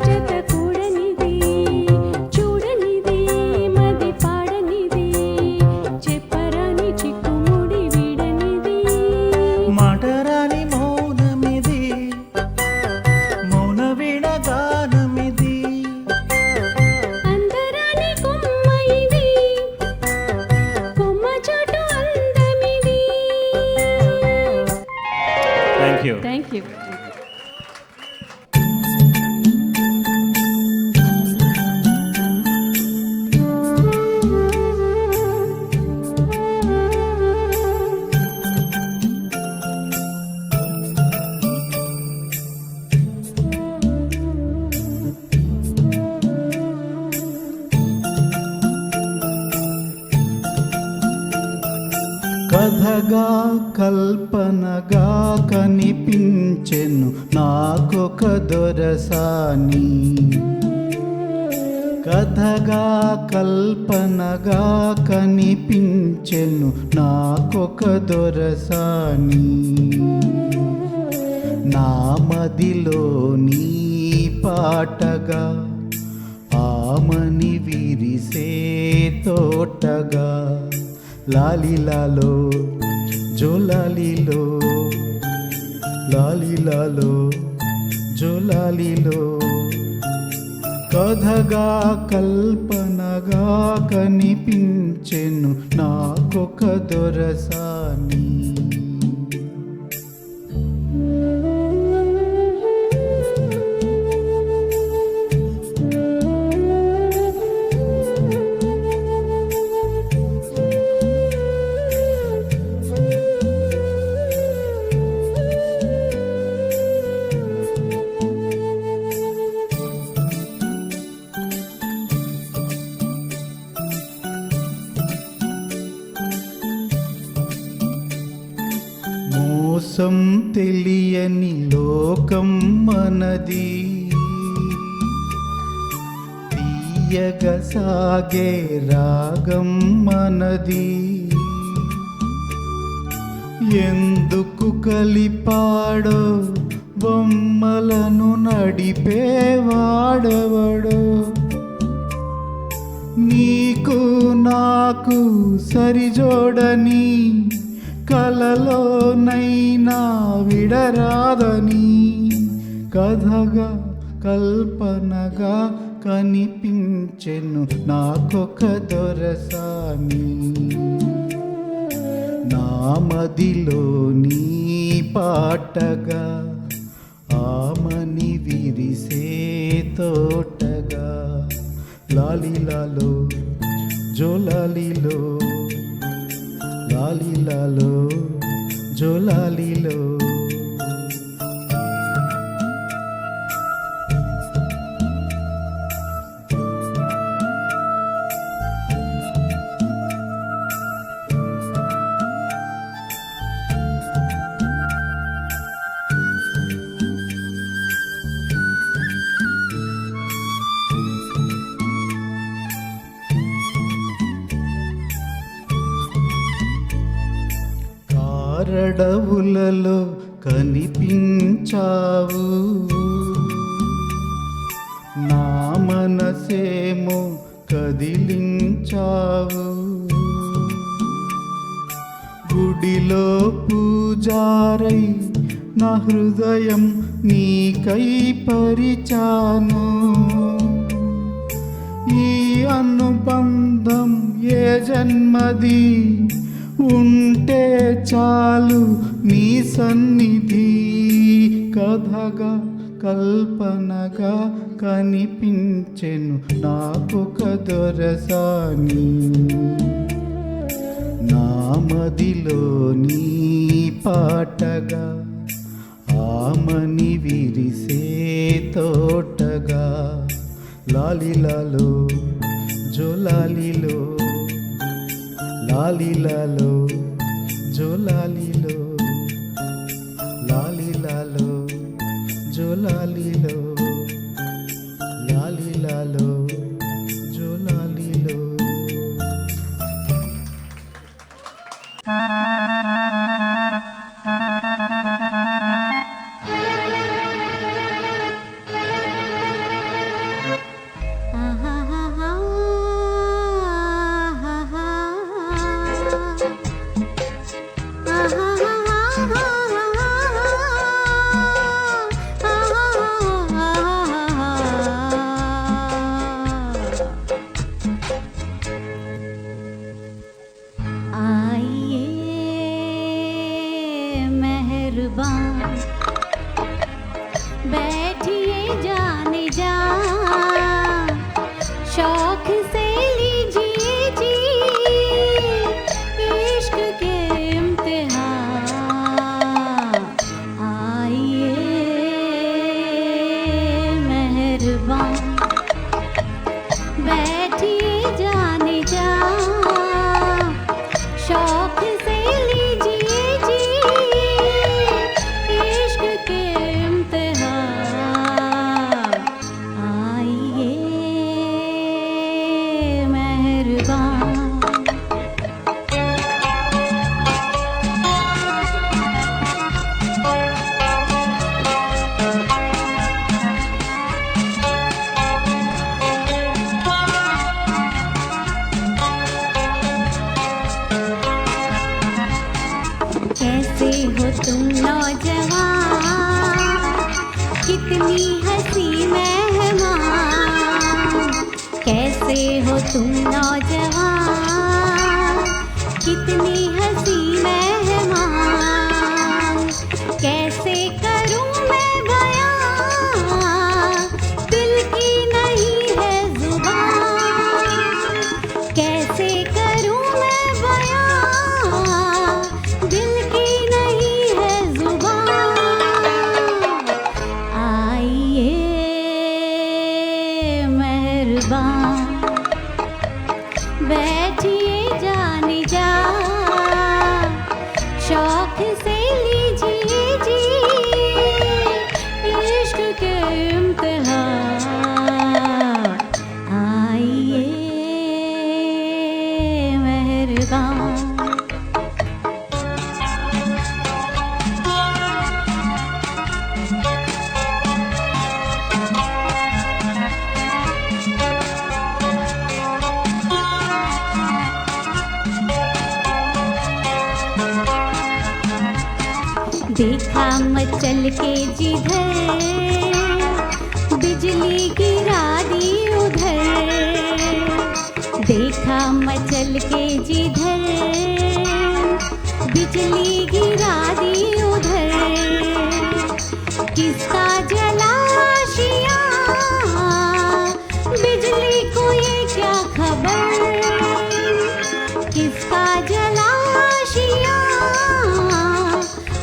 జత కూడనిది చూడనిది మది పాడనిది చెప్పరాని చిక్కుముడి వీడనిది మాటరాని మౌనమిది మౌన వీణ గానమిది అందరాని కొమ్మ ఇది కొమ్మ చాటు అందమిది థ్యాంక్ యూ థ్యాంక్ యూ కథగా కల్పనగా కనిపించెను నాకొక దొరసాని కథగా కల్పనగా కనిపించెను నాకొక దొరసాని నా మదిలో నీ పాటగా ఆ ఆమని విరిసే తోటగా లాలిలాలో జోలాలిలో లాలిలాలో జోలాలిలో కథగా కల్పనగా కనిపించెను నాకొక దొరసాని. మోసం తెలియని లోకం మనది, తీయగా సాగే రాగం మనది. ఎందుకు కలిపాడో బొమ్మలను నడిపేవాడెవడో, నీకు నాకు సరిజోడని కలలోనైనా విడరాదని. కథగా కల్పనగా కనిపించెను నాకొక దొరసాని. నా మదిలో నీ పాటగా ఆమని విరిసే తోటగా లాలిలాలో జోలాలిలో లాలిలాలో జోలాలిలో. కారడవులలో కనిపించావు, నా మనసేమో కదిలించావు. గుడిలో పూజారై నా హృదయం నీకై పరిచాను. ఈ అనుబంధం ఏ జన్మది, ఉంటే చాలు నీ సన్నిధి. కథగా కల్పనగా కనిపించెను నాకొక దొరసాని. నా మదిలో నీ పాటగా ఆమని విరిసే తోటగా లాలిలాలో జోలాలిలో లాలిలాలో జోలాలిలో లాలిలాలో జోలాలిలో లాలిలాలో జోలాలిలో. बैठिए जाने जा, शौक से लीजिए जी इश्क के इम्तिहान. आइए मेहरबान, बैठिए जाने जा, शौक से लीजिए जी इश्क के इम्तिहान. तुम नौजवान, कितनी हंसी मेहमान। कैसे हो तुम नौजवान, कितनी हंसी मेहमान। कैसे करूं मैं बयां, दिल की नहीं है जुबान। कैसे करूं मैं बयां, दिल की नहीं है जुबान। आइए मेहरबान, बैठिए जाने जा, शौक से लीजिए जी इश्क के इम्तिहान। आइए मेहरबान। देखा मचल के जिधर, बिजली गिरा दी उधर। देखा मचल के जिधर, बिजली गिरा दी उधर। किसका जलाशिया, बिजली को ये क्या खबर। किसका जलाशिया,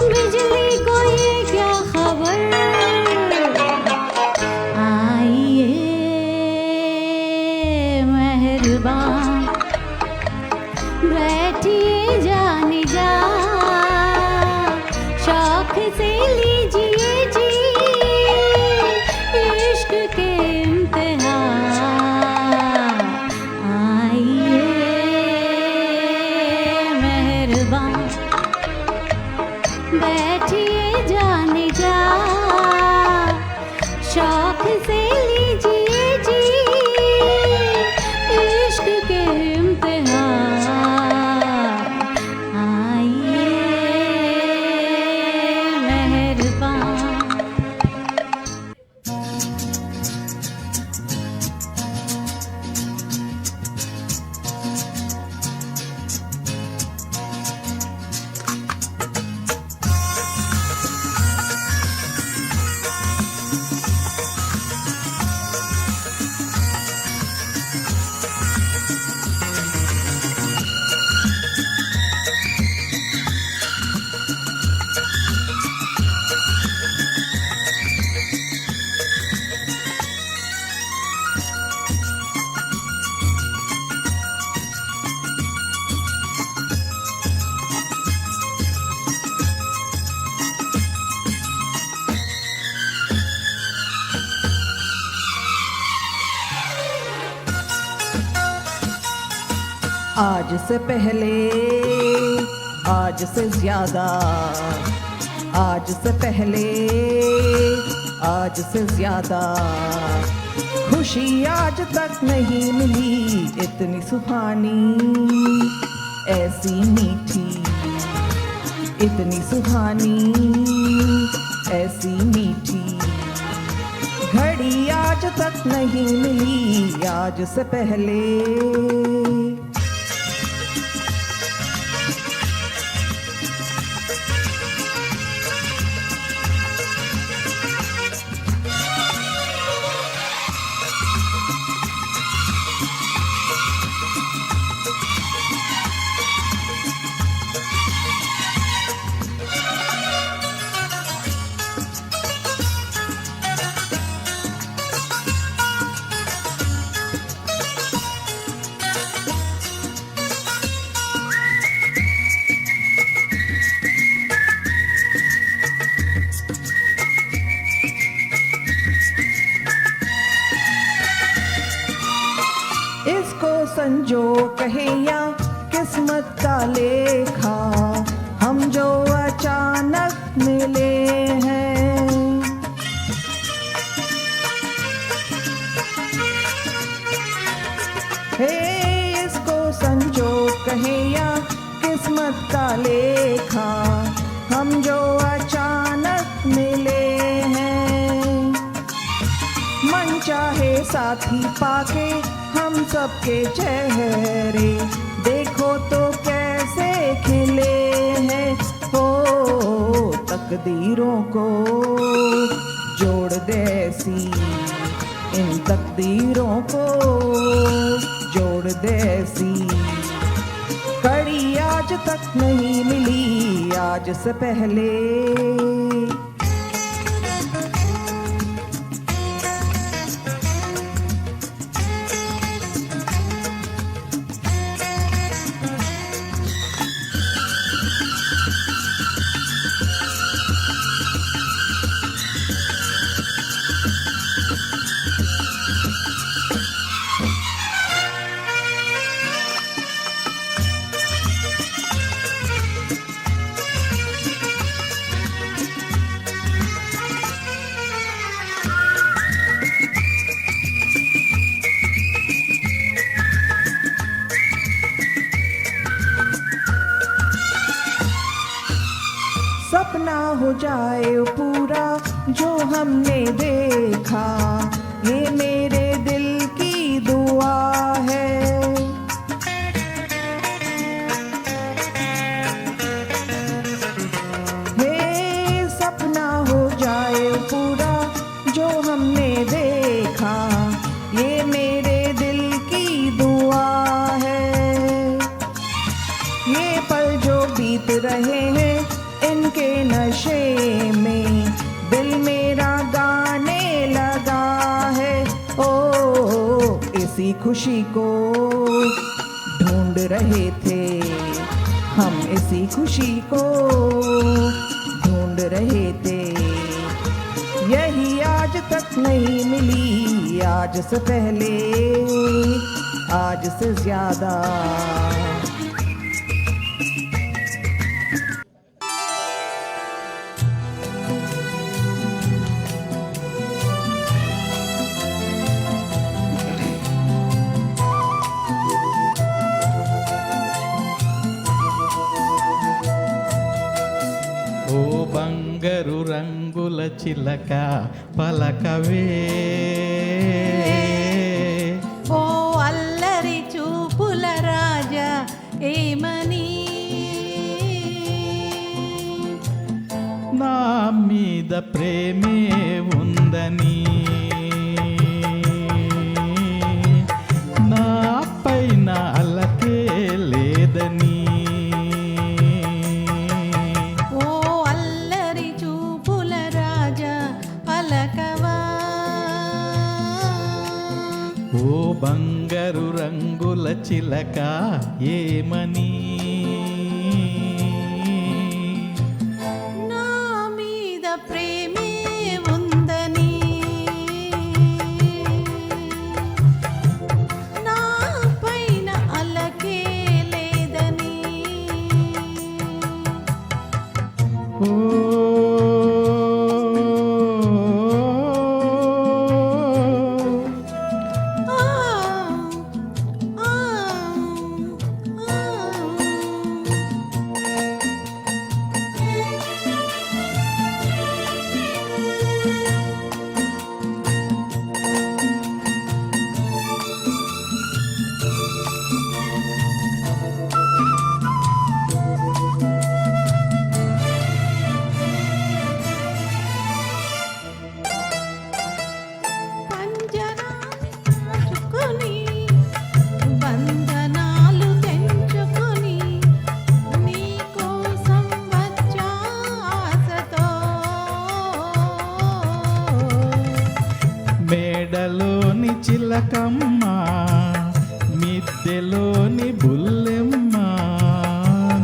बिजली को ये क्या खबर। आइए मेहरबान, बैठिए जाने जा, शौक से लीजिए जी इश्क के इम्तिहान। आइए मेहरबान, बैठिए जाने जा, शौक से लीजिए जी इश्क के इम्तिहान। आइए मेहरबान। आज से पहले, आज से ज्यादा, आज से पहले, आज से ज्यादा खुशी आज तक नहीं मिली। इतनी सुहानी, ऐसी मीठी, इतनी सुहानी, ऐसी मीठी घड़ी आज तक नहीं मिली। आज से पहले संजो कहे या किस्मत का लेखा, हम जो अचानक मिले हैं। हे इसको संजो कहे या किस्मत का लेखा, हम जो अचानक मिले हैं। मन चाहे साथी पाके हम सबके चेहरे देखो तो कैसे खिले हैं। हो तकदीरों को जोड़ दे ऐसी, इन तकदीरों को जोड़ दे ऐसी, कड़ी आज तक नहीं मिली आज से पहले। सपना हो जाए पूरा जो हमने देखा, ये मेरे दिल की दुआ है। हे सपना हो जाए पूरा जो हमने देखा, ये मेरे दिल की दुआ है। ये पल जो बीत रहे हैं इनके नशे में दिल मेरा गाने लगा है। ओ इसी खुशी को ढूंढ रहे थे हम, इसी खुशी को ढूंढ रहे थे। यही आज तक नहीं मिली आज से पहले, आज से ज्यादा। ఓ బంగారు రంగుల చిలక పలకవే, ఓ అల్లరి చూపుల రాజా ఏమని, నా మీద ప్రేమే ఉందని, నా పైన అలకే లేదని, ఓ అల్లరి చూపుల రాజా పలకవా, ఓ బంగారు రంగుల చిలక ఏమని, నా మీద ప్రేమే ఉందని, నా పైన అలకే లేదని, ఓ ఆ, ఆ, ఆ. పంజరాన్ని కాచుకొని, బంధనాలు తెంచుకొని, నీ కోసం వచ్చా ఆశతో. మేడలోని చిలకమ్మ, మిద్దెలోని బుల్లెమ్మ,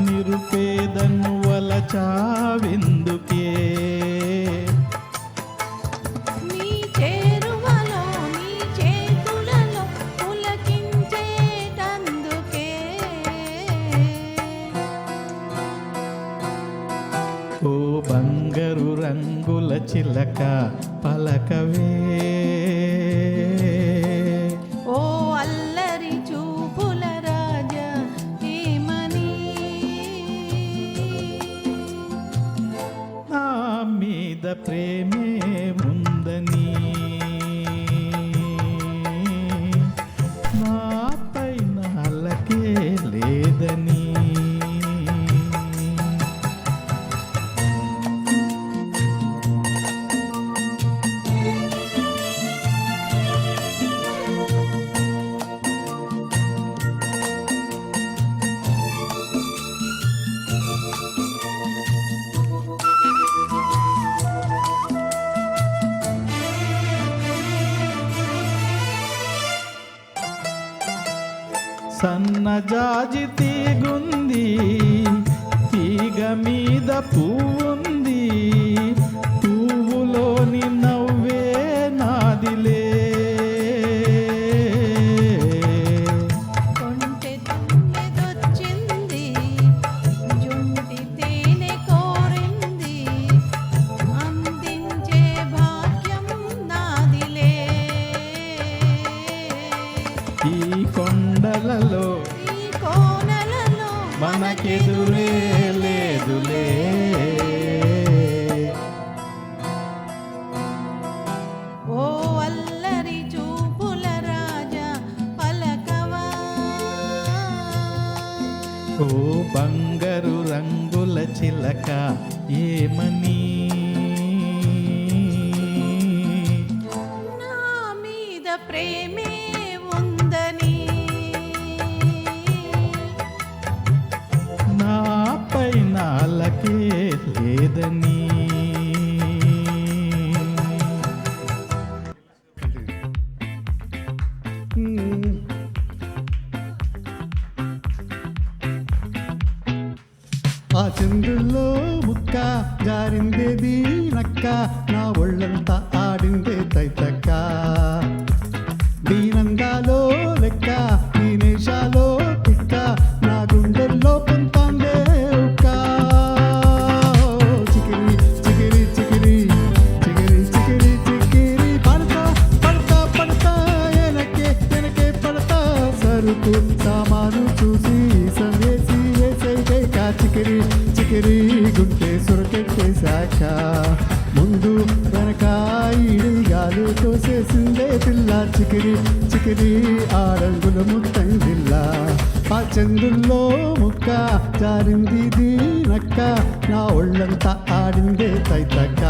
నిరుపేదను వలచావెందుకే, నీ చేరువలో నీ చేతులలో పులకించేటందుకే. ఓ బంగారు రంగుల చిలక పలకవే, ఓ అల్లరి చూపుల రాజా ఏమని, మీద ప్రేమే ఉందని నాపై నాలకే లేదని సన్నజాజి తీగుంది తీగ మీద పువ్వుంది పువ్వులోని నవ్వే నాదిలే కొంటె తుమ్మెదొచ్చింది జుంటి తేనె కోరింది అందించే భాగ్యం నాదిలే ఈ కొండలలో ఈ కోనలలో మనకెదురే లేదులే ఓ అల్లరి చూపుల రాజా పలకవా ఓ బంగారు రంగుల చిలక ఏమని నా మీద ప్రేమే ఉందని నాపై నాలకే లేదని ఆ చంద్రుల్లో ముక్క జారిందేది నక్క నా ఒళ్ళంతా ఆడిందే తైతక్క దీనందాలో లెక్క దీనేశాలో తిక్క నా గుండెల్లో పొంతాందే ఉక్క చికిరి చికిరి చికిరి చికిరి చికిరి చికిరి పడతా పడతా పడతా ఎనకే పడతా సరుకు సామాను చూసి సందేసి వేసైతే చికిరి చికిరి గుంటే సురకెట్టేశాక ముందు వెనక ఈడిగాలు తోసేసిందే పిల్ల చికిరి చికిరి ఆడంగుల ముట్టంగిల్ల ఆ చందుల్లో ముక్క జారింది దీనక్క నా ఒళ్ళంతా ఆడిందే తైతక్క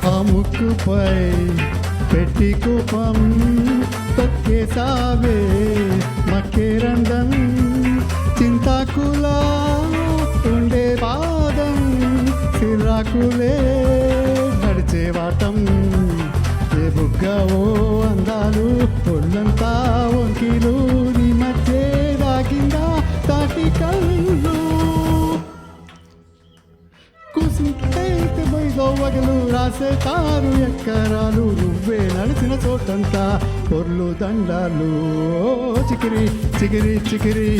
ఆ ముక్కుపై పెట్టి కూపం తొక్కేసావే మక్కేరందం చింతాకులా ఉండే పాదం సిరాకులే నడిచే వాటం ఏ బుగ్గవో అందాలు ఒళ్ళంతా వంకిలు నీ మధ్య దాగిందా తాటి కళ్ళు కుసింతైతే బయలు రాసే తారు ఎక్కరాలు నువ్వే నడిచిన చోటంతా పొర్లు దండాలు చికిరి చికిరి చికిరి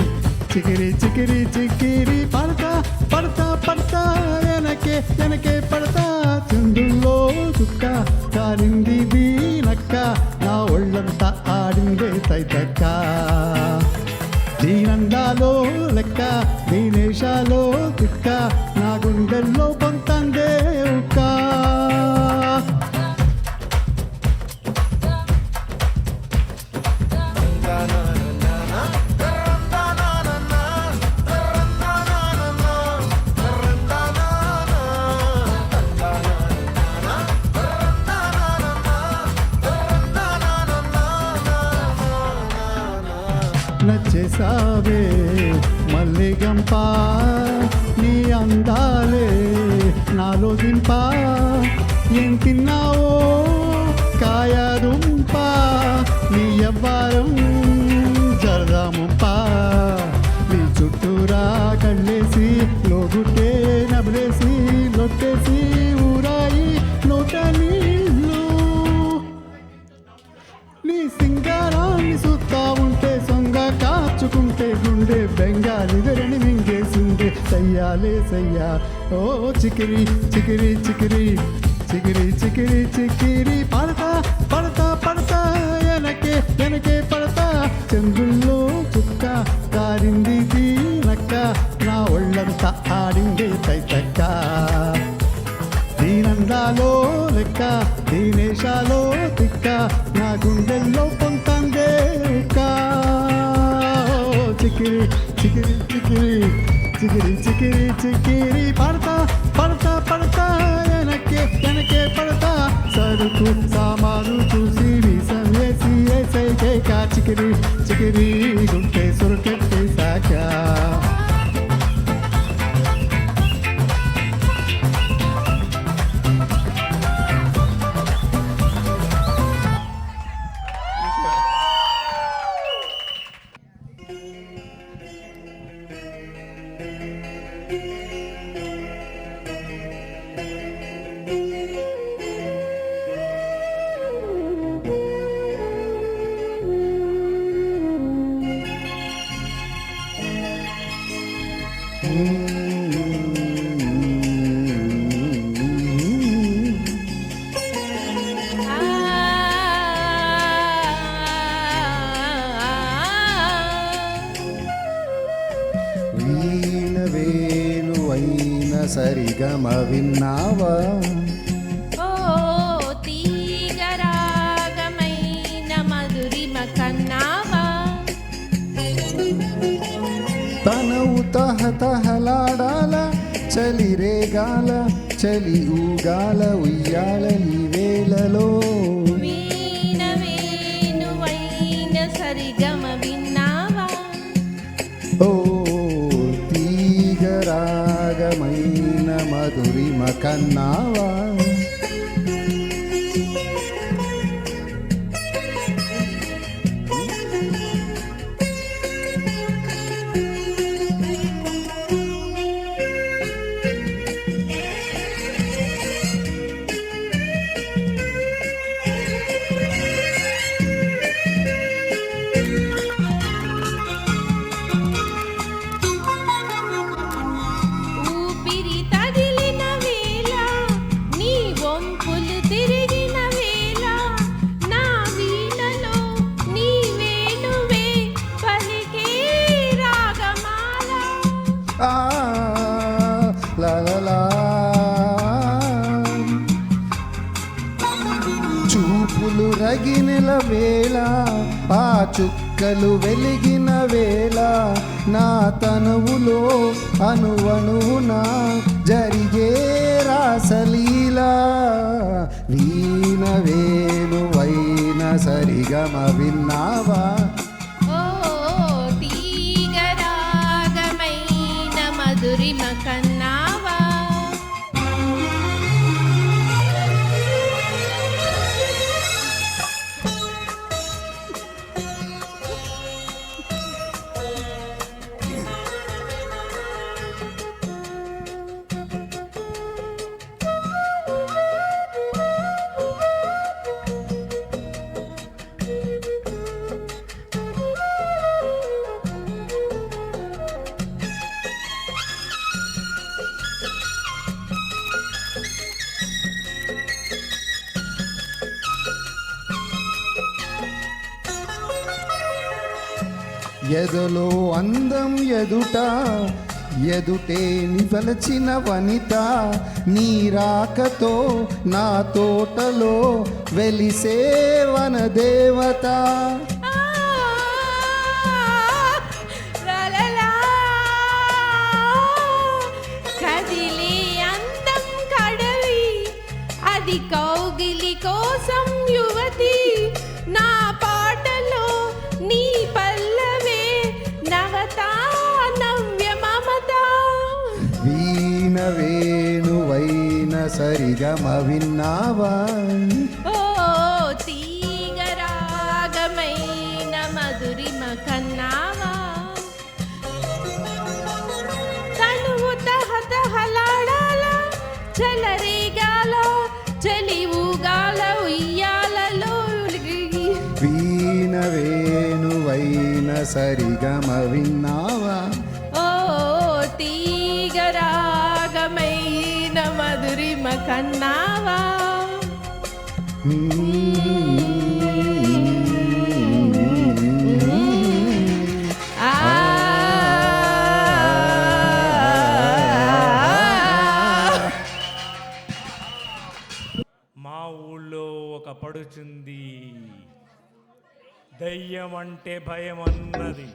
చికిరి చికిరి చికిరి పడతా పడతా పడతా వెనకే పడతా చందుల్లో చుక్క కారింది దీనక్క నా ఒళ్ళంతా ఆడిందే తైతక్క దీనందాలో లెక్క దీనేశాలో తిక్క నా గుండెల్లో పొంతందే ఉక్క నచ్చేసావే మల్లిగంప నీ అందాలే నాలో దింప ఏం తిన్నావో కాయదుంప నీ ఎవ్వారం జరదాముంప నీ చుట్టూరా కళ్ళేసి లోగుట్టే నబలేసి లొట్టేసి ఊరాయి నోట నీళ్ళు మింగేసిందే బెంగాలీ వెరని మింగేసిందే సయ్యాలే సయ్యా ఓ చికిరి చికిరి చికిరి చికిరి చికిరి చికిరి పడతా పడతా పడతా వెనకే వెనకే పడతా చంద్రుల్లో చుక్క కారింది దీనక్క నా ఒళ్ళంతా ఆడిందే తైతక్క దీనందాలో లెక్క దీనేశాలో తిక్క నా గుండెల్లో పొంతందే ఉక్క చికిరి చికిరి చికిరి చికిరి చికిరి చికిరి పడతా పడతా పడతా వెనకే వెనకే పడతా సరుకు సామాను చూసి వీసం వేసి వేసైకే కా చికిరి చికిరి గుంటే సురకెట్టేశాక వీణ వేణువైన సరిగమ విన్నావా ఓ తీగరాగమైన మధురిమ కన్నావా తనవు తహతహలాడాల చలి రేగాల చలి ఊగాల ఉయ్యాల ఈ వేళలో వీణ వేణువైన సరిగమ విన్నావా ఓ తీగరాగమైన మధురిమ కన్నావా ఊపిరి తగిలిన వేళ నీ వంపులు తిరిగిన వేళ నా వీణలో నీ వేణువే పలికే రాగమాల ఆ లా లా లా చూపులు రగినెల వేళ ఆ చుక్కలు వెలిగిన వేళ నా తనువులో అణువణువున జరిగే రాసలీలా వీణ వేణువైన సరిగమ విన్నావా ఓ తీగరాగమైన మధురిమ కన్నావా ఎదలో అందం ఎదుట ఎదుటే నివలచిన వనిత నీ రాకతో నా తోటలో వెలిసే వనదేవత లలలా కదిలే అందం కడలి అది కౌగిలి కోసం యువతి నా పాటలో నీ పల్లవే నవత నవ్య మమత వీణ వేణువైన సరిగమ విన్నావా ఓ తీగరాగమైన మధురిమ కన్నావా తనువు తహతహలాడాల చలరేగాల చలి ఊగాల ఉయ్యాలలో వీణ వేణువైన సరిగమ విన్నావా కన్నావా ఆ మా ఊళ్ళో ఒక పడుచుంది, దయ్యం అంటే భయం అన్నది.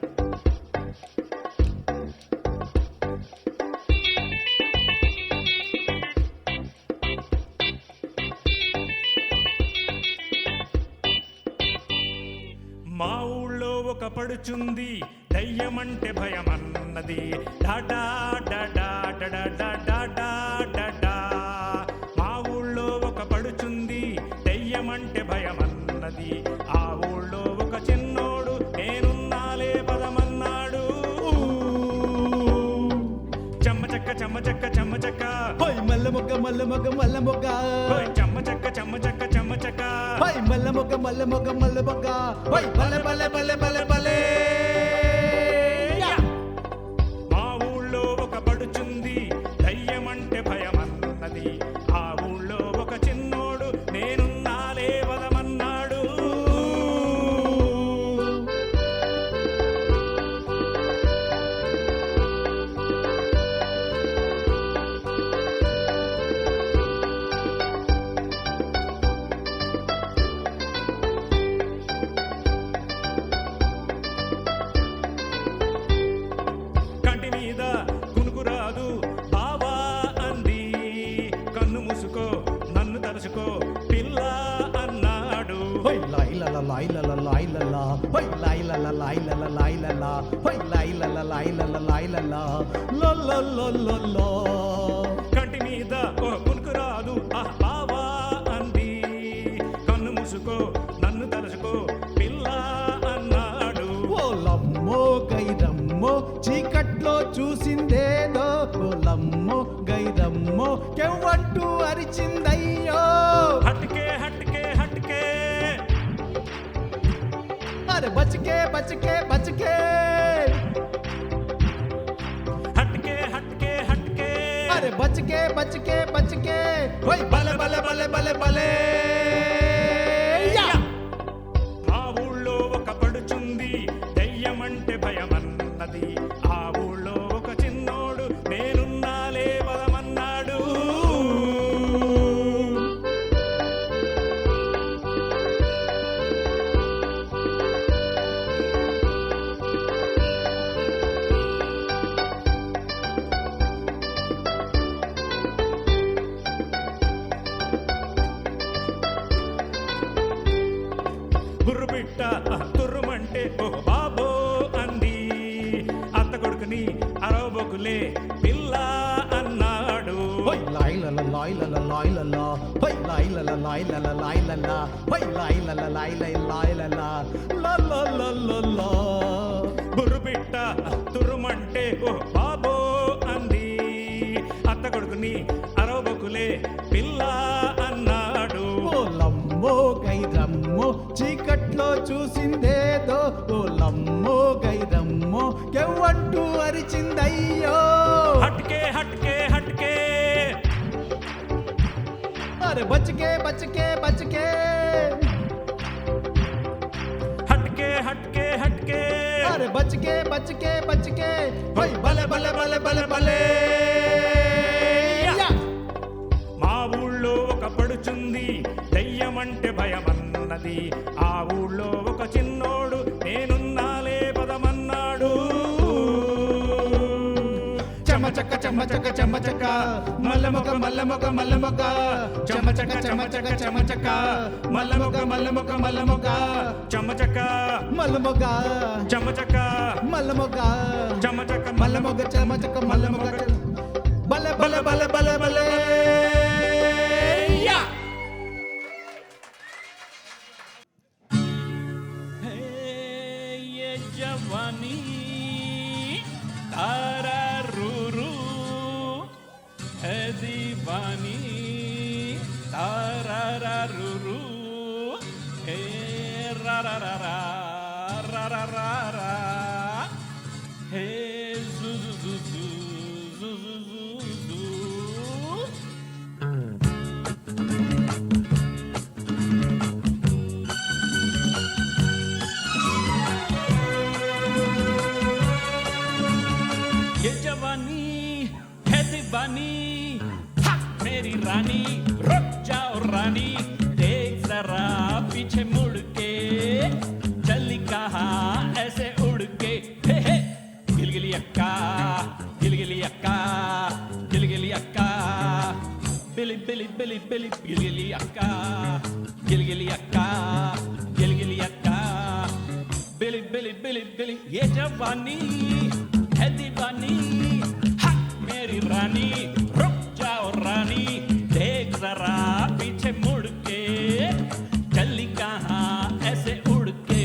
మా ఊళ్ళో ఒక పడుచుంది, దయ్యం అంటే భయం అన్నది. డాడా డాడా డాడా డాడా డాడా. మా ఊళ్ళో ఒక పడుచుంది, దయ్యం అంటే భయం అన్నది. ఆ ఊళ్ళో ఒక చిన్నోడు నేనున్నాలే పదమన్నాడు. చెమ్మచక్క చెమ్మచక్క చెమ్మచక్క, హోయ్ మల్ల మొగ్గ మల్ల మొగ్గ మల్ల మొగ్గ, ఓయ్ చెమ్మచక్క చెమ్మచక్క చెమ్మచక్క, హోయ్ మల్ల మొగ్గ మల్ల మొగ్గ మల్ల మొగ్గ, హోయ్ బలే బలే బలే బలే బలే. మా ఊళ్ళో ఒక పడుచుంది, దయ్యం అంటే భయం అన్నది. ఆ ఊళ్ళో ఒక చిన్నోడు నేనున్నాలే వదమన్నాడు. కంటి మీద కునుకు రాదు బావా అంది, కన్ను మూసుకో నన్ను తలుచుకో పిల్ల అన్నాడు. హోయ్ లాయిలల లాయిలల లాయిలల, హోయ్ లాయిలల లాయిలల లాయిలల, హోయ్ లాయిలల లాయిలల లాయిలల, లలలలల. కంటి మీద కునుకు రాదు బావా అంది, కన్ను మూసుకో నన్ను తలుచుకో పిల్ల అన్నాడు. ఓలమ్మో గైరమ్మో చీకట్లో చూసిందేదో, ఓలమ్మో గైరమ్మో కెవ్వంటూ అరిచిందయ్యో. హట్కే హట్కే హట్కే, అరే బచకే బచకే బచకే, హట్కే హట్కే హట్కే, అరే బచకే బచకే బచకే, హోయ్ బలే బలే బలే బలే బలే. ఆ ఊళ్ళో ఒక పడుచుంది, దయ్యం అంటే భయం అన్నది. ఆ ఊళ్ళో ఒక చిన్నోడు నేనున్నాలే పదమన్నాడు. బుర్రు పిట్ట తుర్రుమంటే ఓ బాబో అంది, అత్త కొడుకుని అరవబోకులే పిల్ల అన్నాడు. హోయ్ లాయిలల లాయిలల లాయిలల, హోయ్ లాయిలల లాయిలల లాయిలల, హోయ్ లాయిలల లాయిలల లాయిలల, లలలలల. బుర్రు పిట్ట తుర్రుమంటే ఓ బాబో అంది, అత్త కొడుకుని అరవబోకులే పిల్ల అన్నాడు. ఓలమ్మో గైరమ్మో చీకట్లో చూసిందేదో, ఓలమ్మో గైరమ్మో కెవ్వంటూ అరిచిందయ్యో. హట్కే హట్కే హట్కే, అరే బచకే బచకే బచకే, హట్కే హట్కే హట్కే, అరే బచకే బచకే బచకే, హోయ్ బలే బలే బలే బలే బలే. మా ఊళ్ళో ఒక పడుచుంది, దయ్యం అంటే భయం అన్నది. ఆ ఊళ్ళో ఒక చిన్నోడు నేనున్నాలే పదమన్నాడు. చెమచక్క చెమచక్క చెమచక్క, మల్లమొక మల్లమొక మల్లమొక, చెమచక్క చెమచక్క చెమచక్క, మల్లమొక మల్లమొక మల్లమొక, చెమ్మచక్క మల్లమొక చెమ్మచక్క మల్లమొక, చెమ్మచక్క మల్లమొక చెమచక్క మల్లమొక, బలే బలే బలే బలే బలే. है ये जवानी तारा रू है दीवानी तारा रा रू हे रा रा रा रा रा रा रा रा हे जू जू जू जू जू जू जू जू पीछे मुड़ के चली कहाँ ऐसे उड़ के हे हे गिलगिली अक्का गिलगिली अक्का गिलगिली अक्का बिली बिली बिली बिली गिलगिली अक्का गिलगिली अक्का गिलगिली अक्का बिली बिली बिली बिली ये जवानी है दीवानी हा मेरी रानी रुक जाओ रानी देख जरा पीछे मुड़ के चली कहाँ ऐसे उड़ के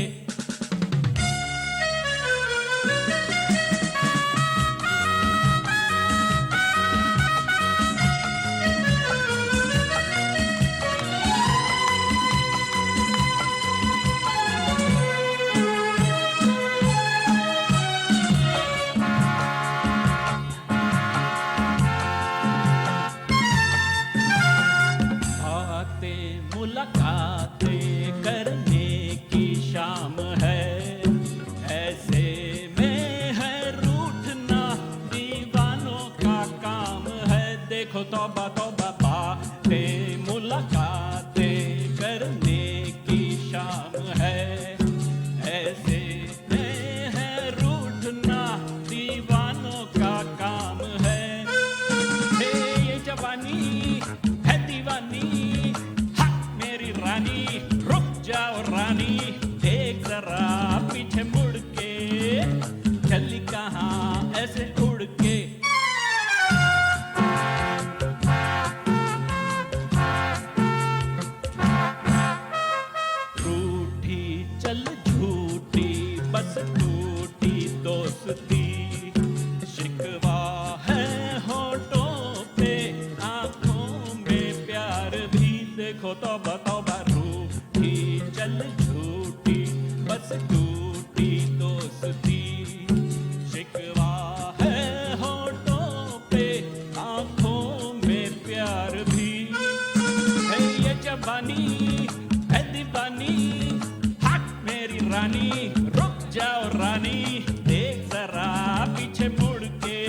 मुलाकातें करने की शाम है ऐसे में है रूठना दीवानों का काम है देखो तौबा तौबा बातें मुलाकातें करने की शाम है ऐसे में है रूठना दीवानों का काम है ये जवानी है दीवानी रानी रुक जाओ रानी देख जरा पीछे मुड़ के चली कहाँ ऐसे उड़ के रूठी चल झूठी बस टूटी दोस्ती शिकवा है होठों पे आंखों में प्यार भी देखो तो बताओ चल झूठी बस टूटी दोस्ती शिकवा है होठों पे आंखों में प्यार भी है ये जवानी है दीवानी हट मेरी रानी रुक जाओ रानी देख जरा पीछे मुड़ के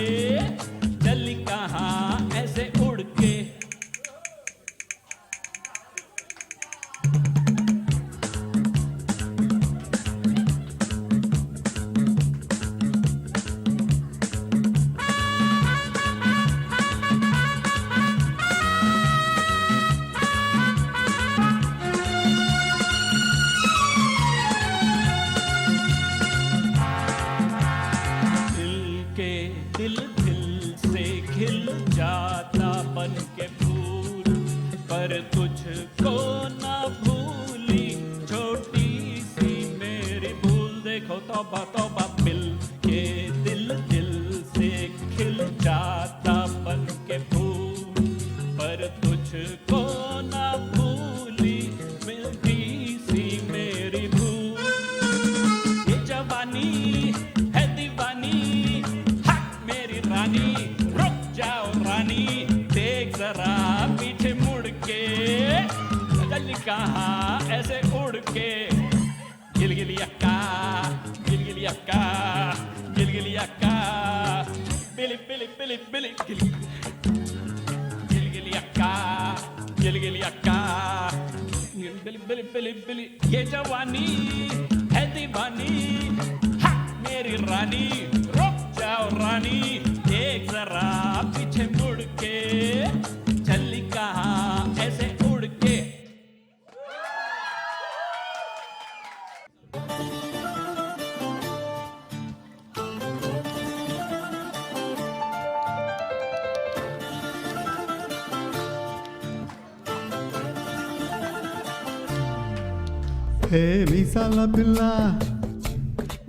चली कहाँ ऐसे उड़ के दिल दिल से खिल जाता बन के फूल पर तुझको ना भूली छोटी सी मेरी भूल देखो तौबा तौबा मिल के दिल दिल से खिल जाता बन के फूल पर तुझको ना भूली मिलती सी मेरी भूल ये जवानी है दीवानी रानी रुक जाओ रानी देख जरा पीछे मुड़ के चल कहाँ ऐसे उड़ के गिलगिली अक्का गिलगिली अक्का गिलगिली अक्का बिली बिली बिली बिली गिलगिली अक्का गिलगिली अक्का बिली बिली बिली बिली ये जवानी है दीवानी हा मेरी रानी रुक जाओ रानी देख जरा पीछे मुड़ के चली कहाँ ऐसे उड़ के హే మీసాల పిల్ల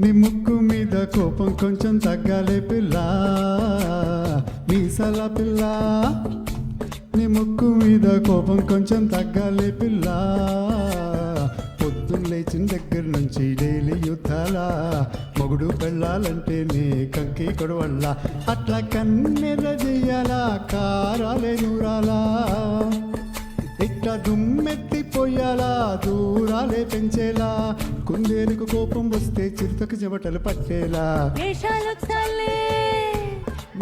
నీ ముక్కు మీద కోపం కొంచెం తగ్గాలే పిల్ల మీసాల పిల్ల నీ ముక్కు మీద కోపం కొంచెం తగ్గాలే పిల్ల పొద్దున్న లేచిన దగ్గర నుంచి డైలీ యుద్ధాల మొగుడు పెళ్ళాలంటే నీ కంకి కొడవళ్ళ అట్లా కన్నెర చెయ్యాలా కారాలే నూరాలా ఇట్లా దుమ్మెత్తిపోయాలా దూరాలే పెంచేలా కుందేలుకు కోపం వస్తే చిరుతకు చెమటలు పట్టేలా వేషాలు చాలే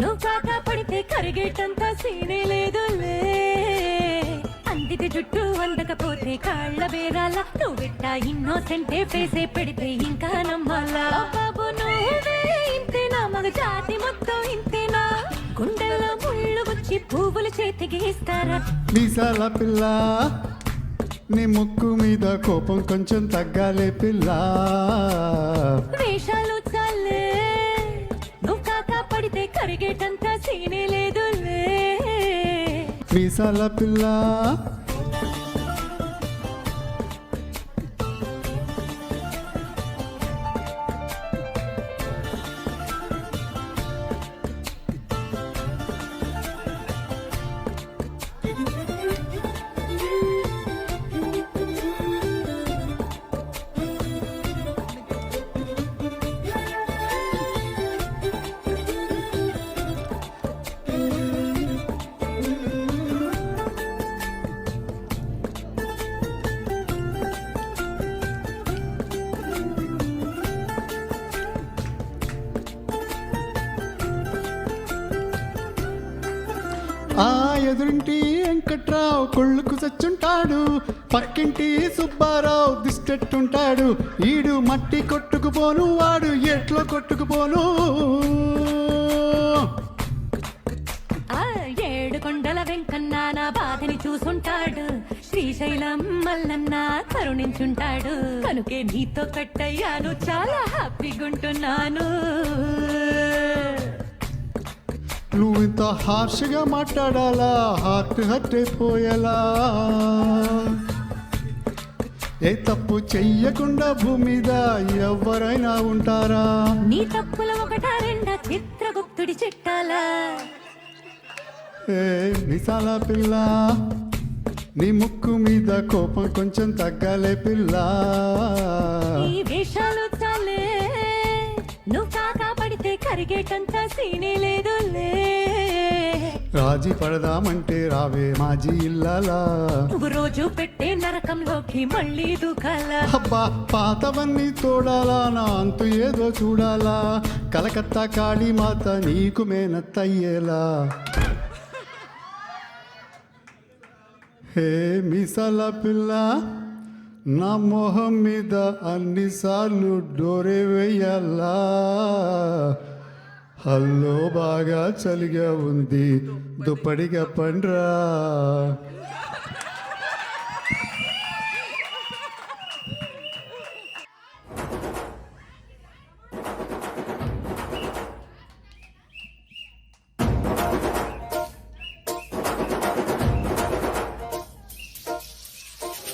నువ్వు కాక పడితే కరిగేటంత సీనే లేదులే అంది అడిగితే జుట్టు అందకపోతే కాళ్ళ బేరాల నువ్వెట్టా ఇన్నోసెంటే ఫేసే పెడితే ఇంకా నమ్మాలా బాబు నువ్వే ఇంతేనా మగ జాతి మొత్తం ఇంతేనా గుండెల్లో ముళ్ళు గుచ్చి పువ్వులు చేతికి ఇస్తారా మీసాల పిల్ల నీ ముక్కు మీద కోపం కొంచెం తగ్గాలే పిల్ల వేషాలు చాలే నువ్వు కాకా పడితే కరిగేటంత సీనే లేదులే మీసాల పిల్ల ఆ ఎదురింటి వెంకట్రావు కొళ్ళుకు చచ్చుంటాడు పక్కింటి సుబ్బారావు దిష్టెట్టుంటాడు ఈడు మట్టి కొట్టుకుపోను వాడు ఎట్లో కొట్టుకుపోను ఆ ఏడు కొండల వెంకన్న నా బాధని చూసుంటాడు శ్రీశైలం మల్లన్న కరుణించుంటాడు కనుకే నీతో కట్టయ్యాను చాలా హ్యాపీగుంటున్నాను నువ్వు ఇంత హార్ష్గా మాట్లాడాలా హార్ట్ హర్ట్ అయిపోయేలా ఏ తప్పు చెయ్యకుండా భూమి మీద ఎవరైనా ఉంటారా నీ తప్పుల ఒకటా రెండా చిత్రగుప్తుడి చిట్టాలా ఏ విశాల పిల్ల నీ ముక్కు మీద కోపం కొంచెం తగ్గాలే పిల్ల ఈ వేషాలు చాలే నువ్వు కాకా పడితే కరిగేటంత సీనే లేదులే రాజీ పడదామంటే రావే మాజీ ఇల్లాలా నువ్వు రోజు పెట్టే నరకంలోకి మళ్ళీ దూకాలా అబ్బా పాతవన్నీ తోడాలా నా అంతు ఏదో చూడాలా కలకత్తా కాళీమాత నీకు మేనత్తయ్యేలా హే మీసాల పిల్ల నా మొహం మీద అన్నిసార్లు డోరే వేయాలా హల్లో బాగా చలిగా ఉంది దుప్పడిగా పండ్రా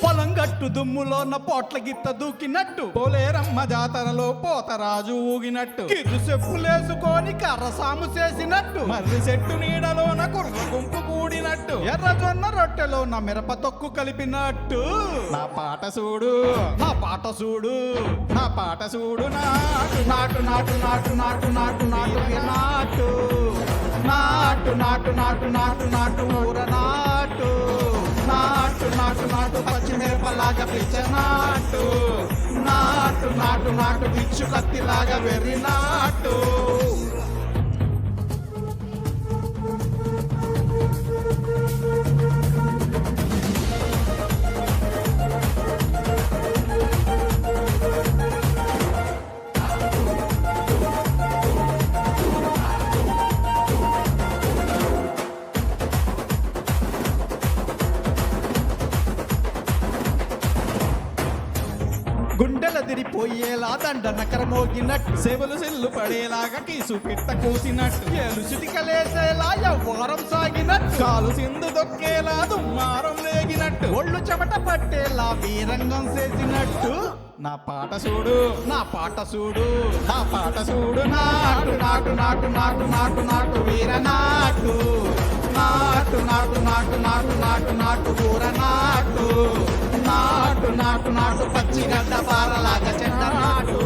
పొలం గట్టు దుమ్ములోన పోట్ల గిత్త దూకినట్టు పోలేరమ్మ జాతరలో పోతరాజు ఊగినట్టు కిర్రు చెప్పులేసుకొని కర్ర సాము చేసినట్టు మర్రి చెట్టు నీడలోన కుర్ర గుంపు కూడినట్టు ఎర్ర జొన్న రొట్టెలోన మిరప తొక్కు కలిపినట్టు నా పాట చూడు నా పాట చూడు నా పాట చూడు నాటు నాటు నాటు నాటు నాటు నాటు నాటు నాటు నాటు నాటు నాటు నాటు ఊర నాటు నాటు నాటు నాటు పచ్చిమిరపలాగా పిచ్చ నాటు నాటు నాటు నాటు పిచ్చు కత్తిలాగా వెర్రి నాటు గుండెలదిరిపోయేలా దండ నకర మోగినట్టు సేవలు సెల్లు పడేలాగా కీసు పిట్ట కూసినట్టు ఏలు చిటికలేసేలా యవ్వారం సాగినట్టు కాలు సింధు దొక్కేలా దుమ్మారం లేగినట్టు ఒళ్ళు చెమట పట్టేలా వీరంగం చేసినట్టు నా పాట చూడు నా పాట చూడు నా పాట చూడు నాటు నాటు నాటు నాటు నాటు నాటు వీర నాటు నాటు నాటు నాటు నాటు నాటు నాటు ఊర నాటు నాటు నాటు నాటు పచ్చిగడ్డ పారలాగా చెడ్డ నాటు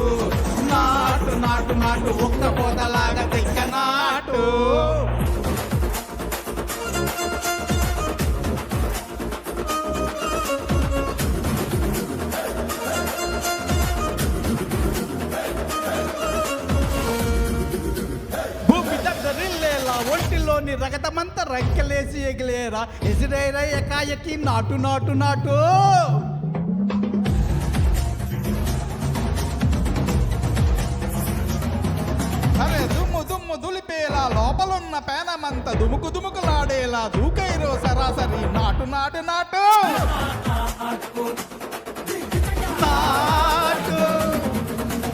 నాటు నాటు నాటు ఒక్క పోతలాగా తిక్క నాటు భూమి దగ్గరిల్లేలా ఒంటిలోని రగత దేశమంతా రెక్కలేసి ఎగిలేరా ఎసిరేరా ఎకాయకి నాటు నాటు నాటు అరే దుమ్ము దుమ్ము దులిపేలా లోపలున్న పేనమంత దుముకు దుముకులాడేలా దూకైరో సరాసరి నాటు నాటు నాటు నాటు నాటు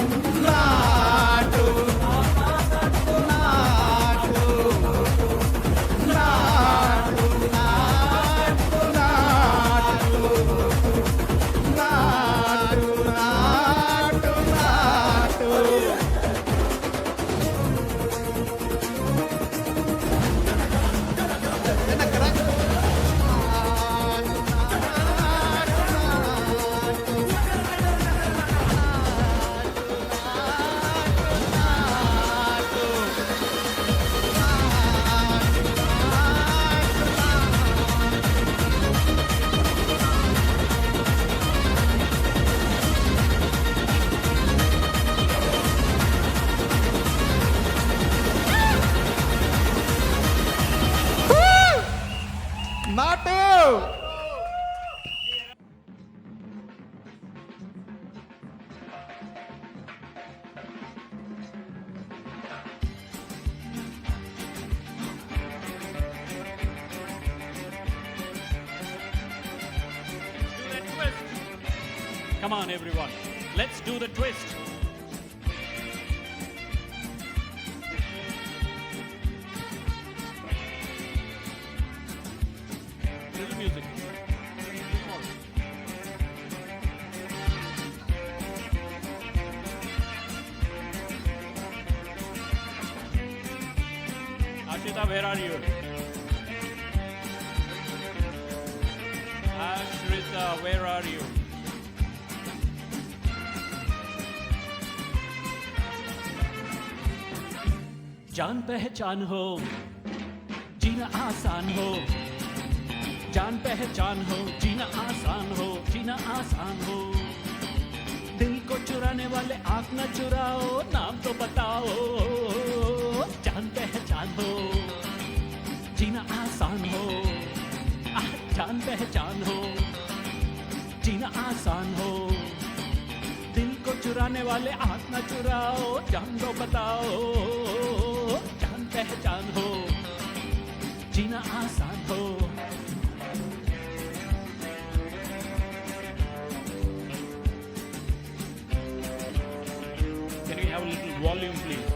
నాటు నాటు నాటు నాటు నాటు నాటు నాటు Do the twist. Come on, everyone. Let's do the twist. Little music. Ashita, where are you? Ashrita, where are you? जान पहचान हो जीना आसान हो जान पहचान हो जीना आसान हो जीना आसान हो दिल को चुराने वाले आंख न चुराओ नाम तो बताओ जान पहचान हो जीना आसान हो जान पहचान हो जीना आसान हो दिल को चुराने वाले आंख न चुराओ जान तो बताओ जान पहचान हो जीना आसान हो Can we have a little volume please?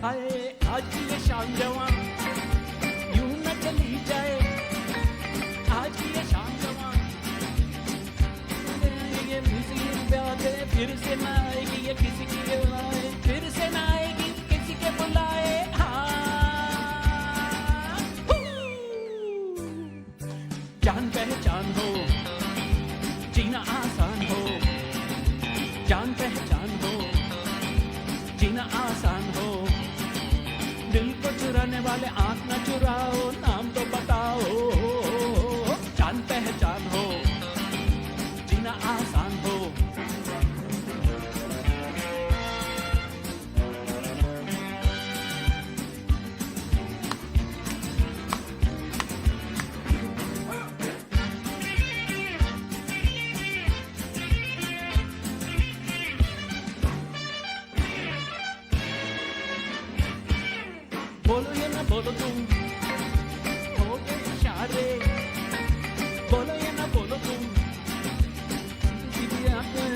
आए आज की ये शाम जवां यूं न चली जाए आज की ये शाम जवां ये म्यूजिक प्यादे फिर से ना आएगी ये किसी की बुलाए फिर से ना आएगी किसी के बुलाए हाँ जान पहचान हो जीना आसान हो जान पहचान हो जीना आसान हो दिल को चुराने वाले आंख न चुराओ नाम तो बताओ जान पहचान हो जीना आसान हो बोलो ये ना बोलो तुम हो गए इशारे बोलो ये ना बोलो तुम सीधी आंखें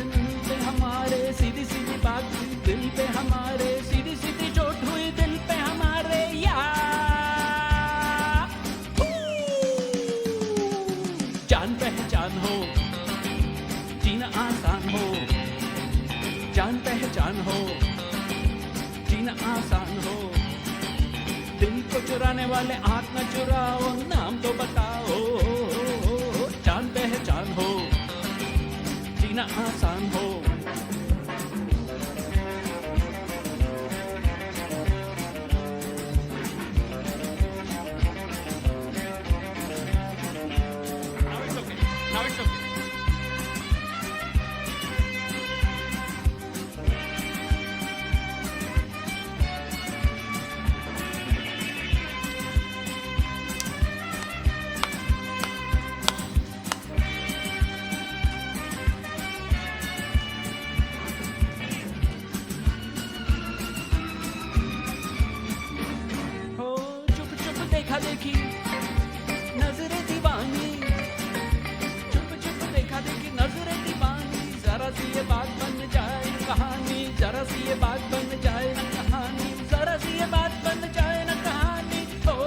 पे हमारे सीधी सीधी बात हुई दिल पे हमारे सीधी सीधी चोट हुई दिल पे हमारे यार जान पहचान हो जीना आसान हो जान पहचान हो जीना आसान हो दिल को चुराने वाले आंख न चुराओ नाम तो बताओ जान पहचान हो जीना आसान हो Now it's okay. Now it's okay. हो चुप चुप देखा देखी नजरे दीवानी चुप चुप देखा देखी नजरे दीवानी जरा सी ये बात बन जाए कहानी जरा सी ये बात बन जाए न कहानी जरा सी ये बात बन जाए न कहानी हो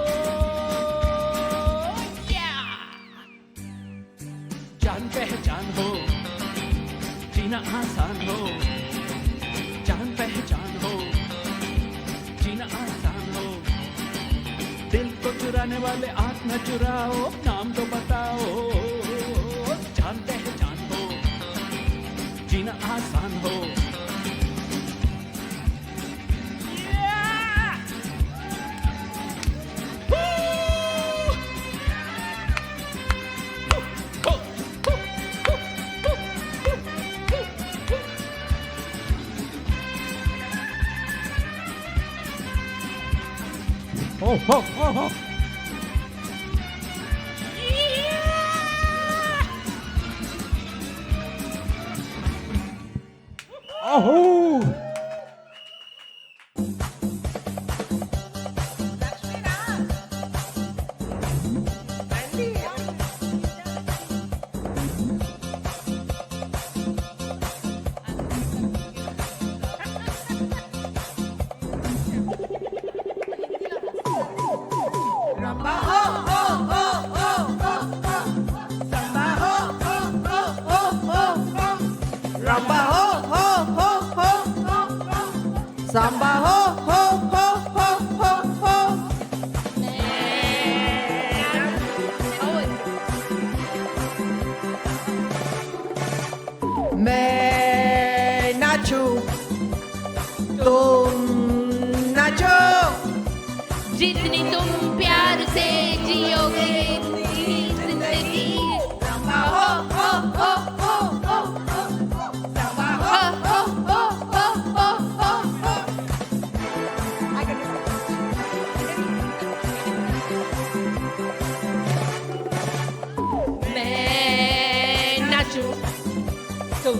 जान पहचान हो जीना आसान हो जान पहचान हो जीना आसान हो दिल को चुराने वाले आँख न चुराओ नाम तो बताओ जान पहचान हो जीना आसान हो Samba ho ho ho ho ho ho. मैं नाचूं तुम नाचो जितनी तुम प्यार से जियोगे उतनी जिंदगी Samba ho ho ho ho ho ho. Samba ho ho ho ho ho ho ho. मैं नाचूं तुम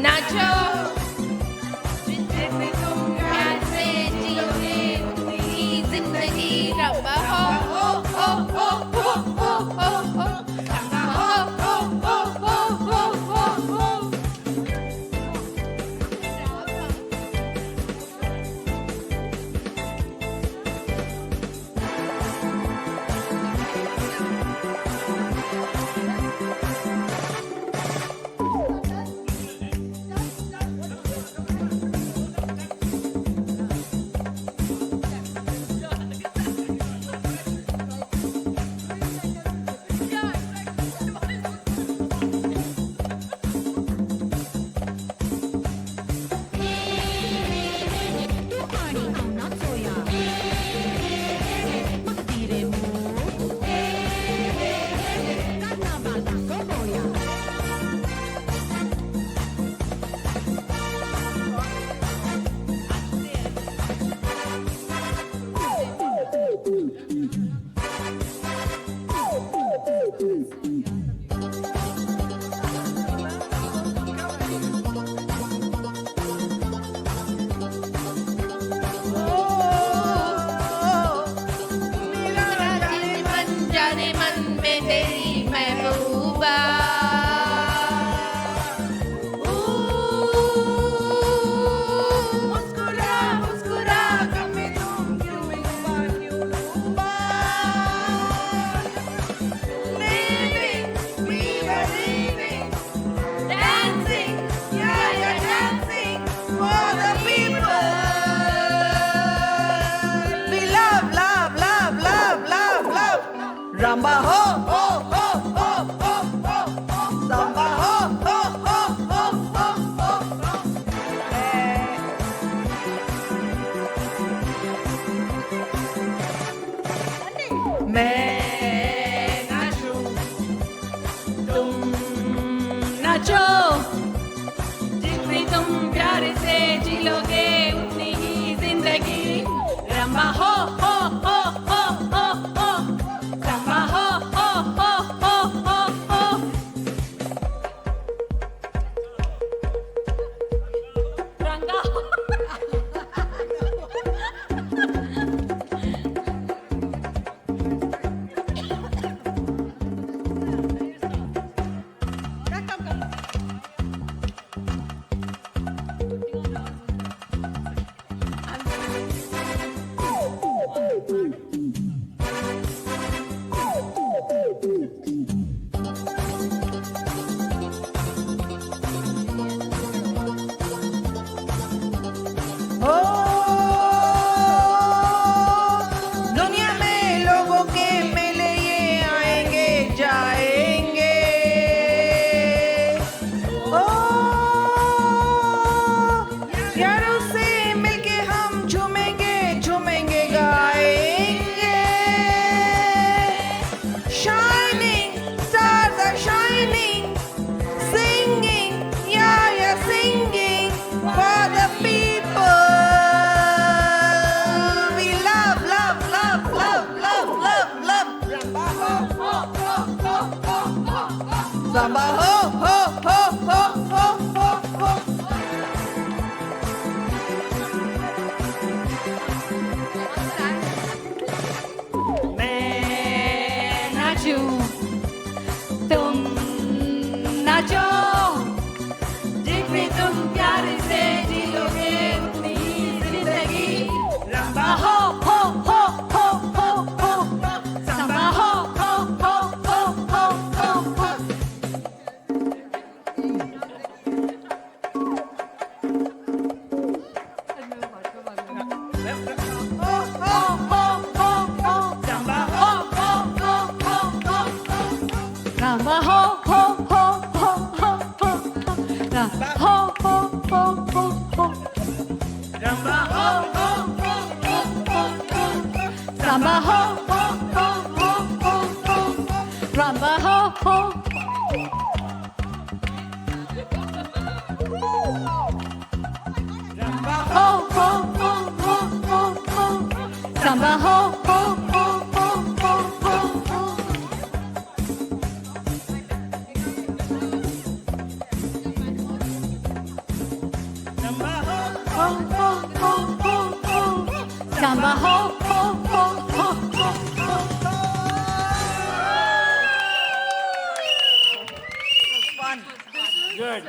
नाचो जितने तुम प्यार से जियोगे उतनी जिंदगी रब्बा हो हो हो हो हो हो हो हो रब्बा हो हो हो हो हो हो हो Samba ho ho ho ho ho ho. Samba ho ho मैं नाचूं तुम नाचो जितनी तुम प्यार से जी लोगे उतनी ही जिंदगी रंबा हो हो हो हो हो हो रंबा हो हो हो हो हो हो रंगा हो दुनिया में लोगों के मेले ये आएंगे जाएंगे ओ यारों से मिलके हम झूमेंगे झूमेंगे गाएंगे Shining stars are shining singing yeah singing for the people we love love love love love love love Samba ho ho ho ho ho ho ho मैं नाचूं तुम नाचो जितनी तुम प्यार से जी लोगे उतनी जिंदगी रंबा हो हो हो हो हो हो संबा हो हो हो हो हो हो हो Ramba ho ho ho ho ho ho Ramba ho ho ho ho ho Ramba ho ho ho ho ho ho Ramba ho ho ho ho ho ho Ramba ho ho Ramba ho ho ho ho ho ho Ramba ho ho ho ho ho ho ho ho ho ho ho ho Samba ho ho ho ho ho ho good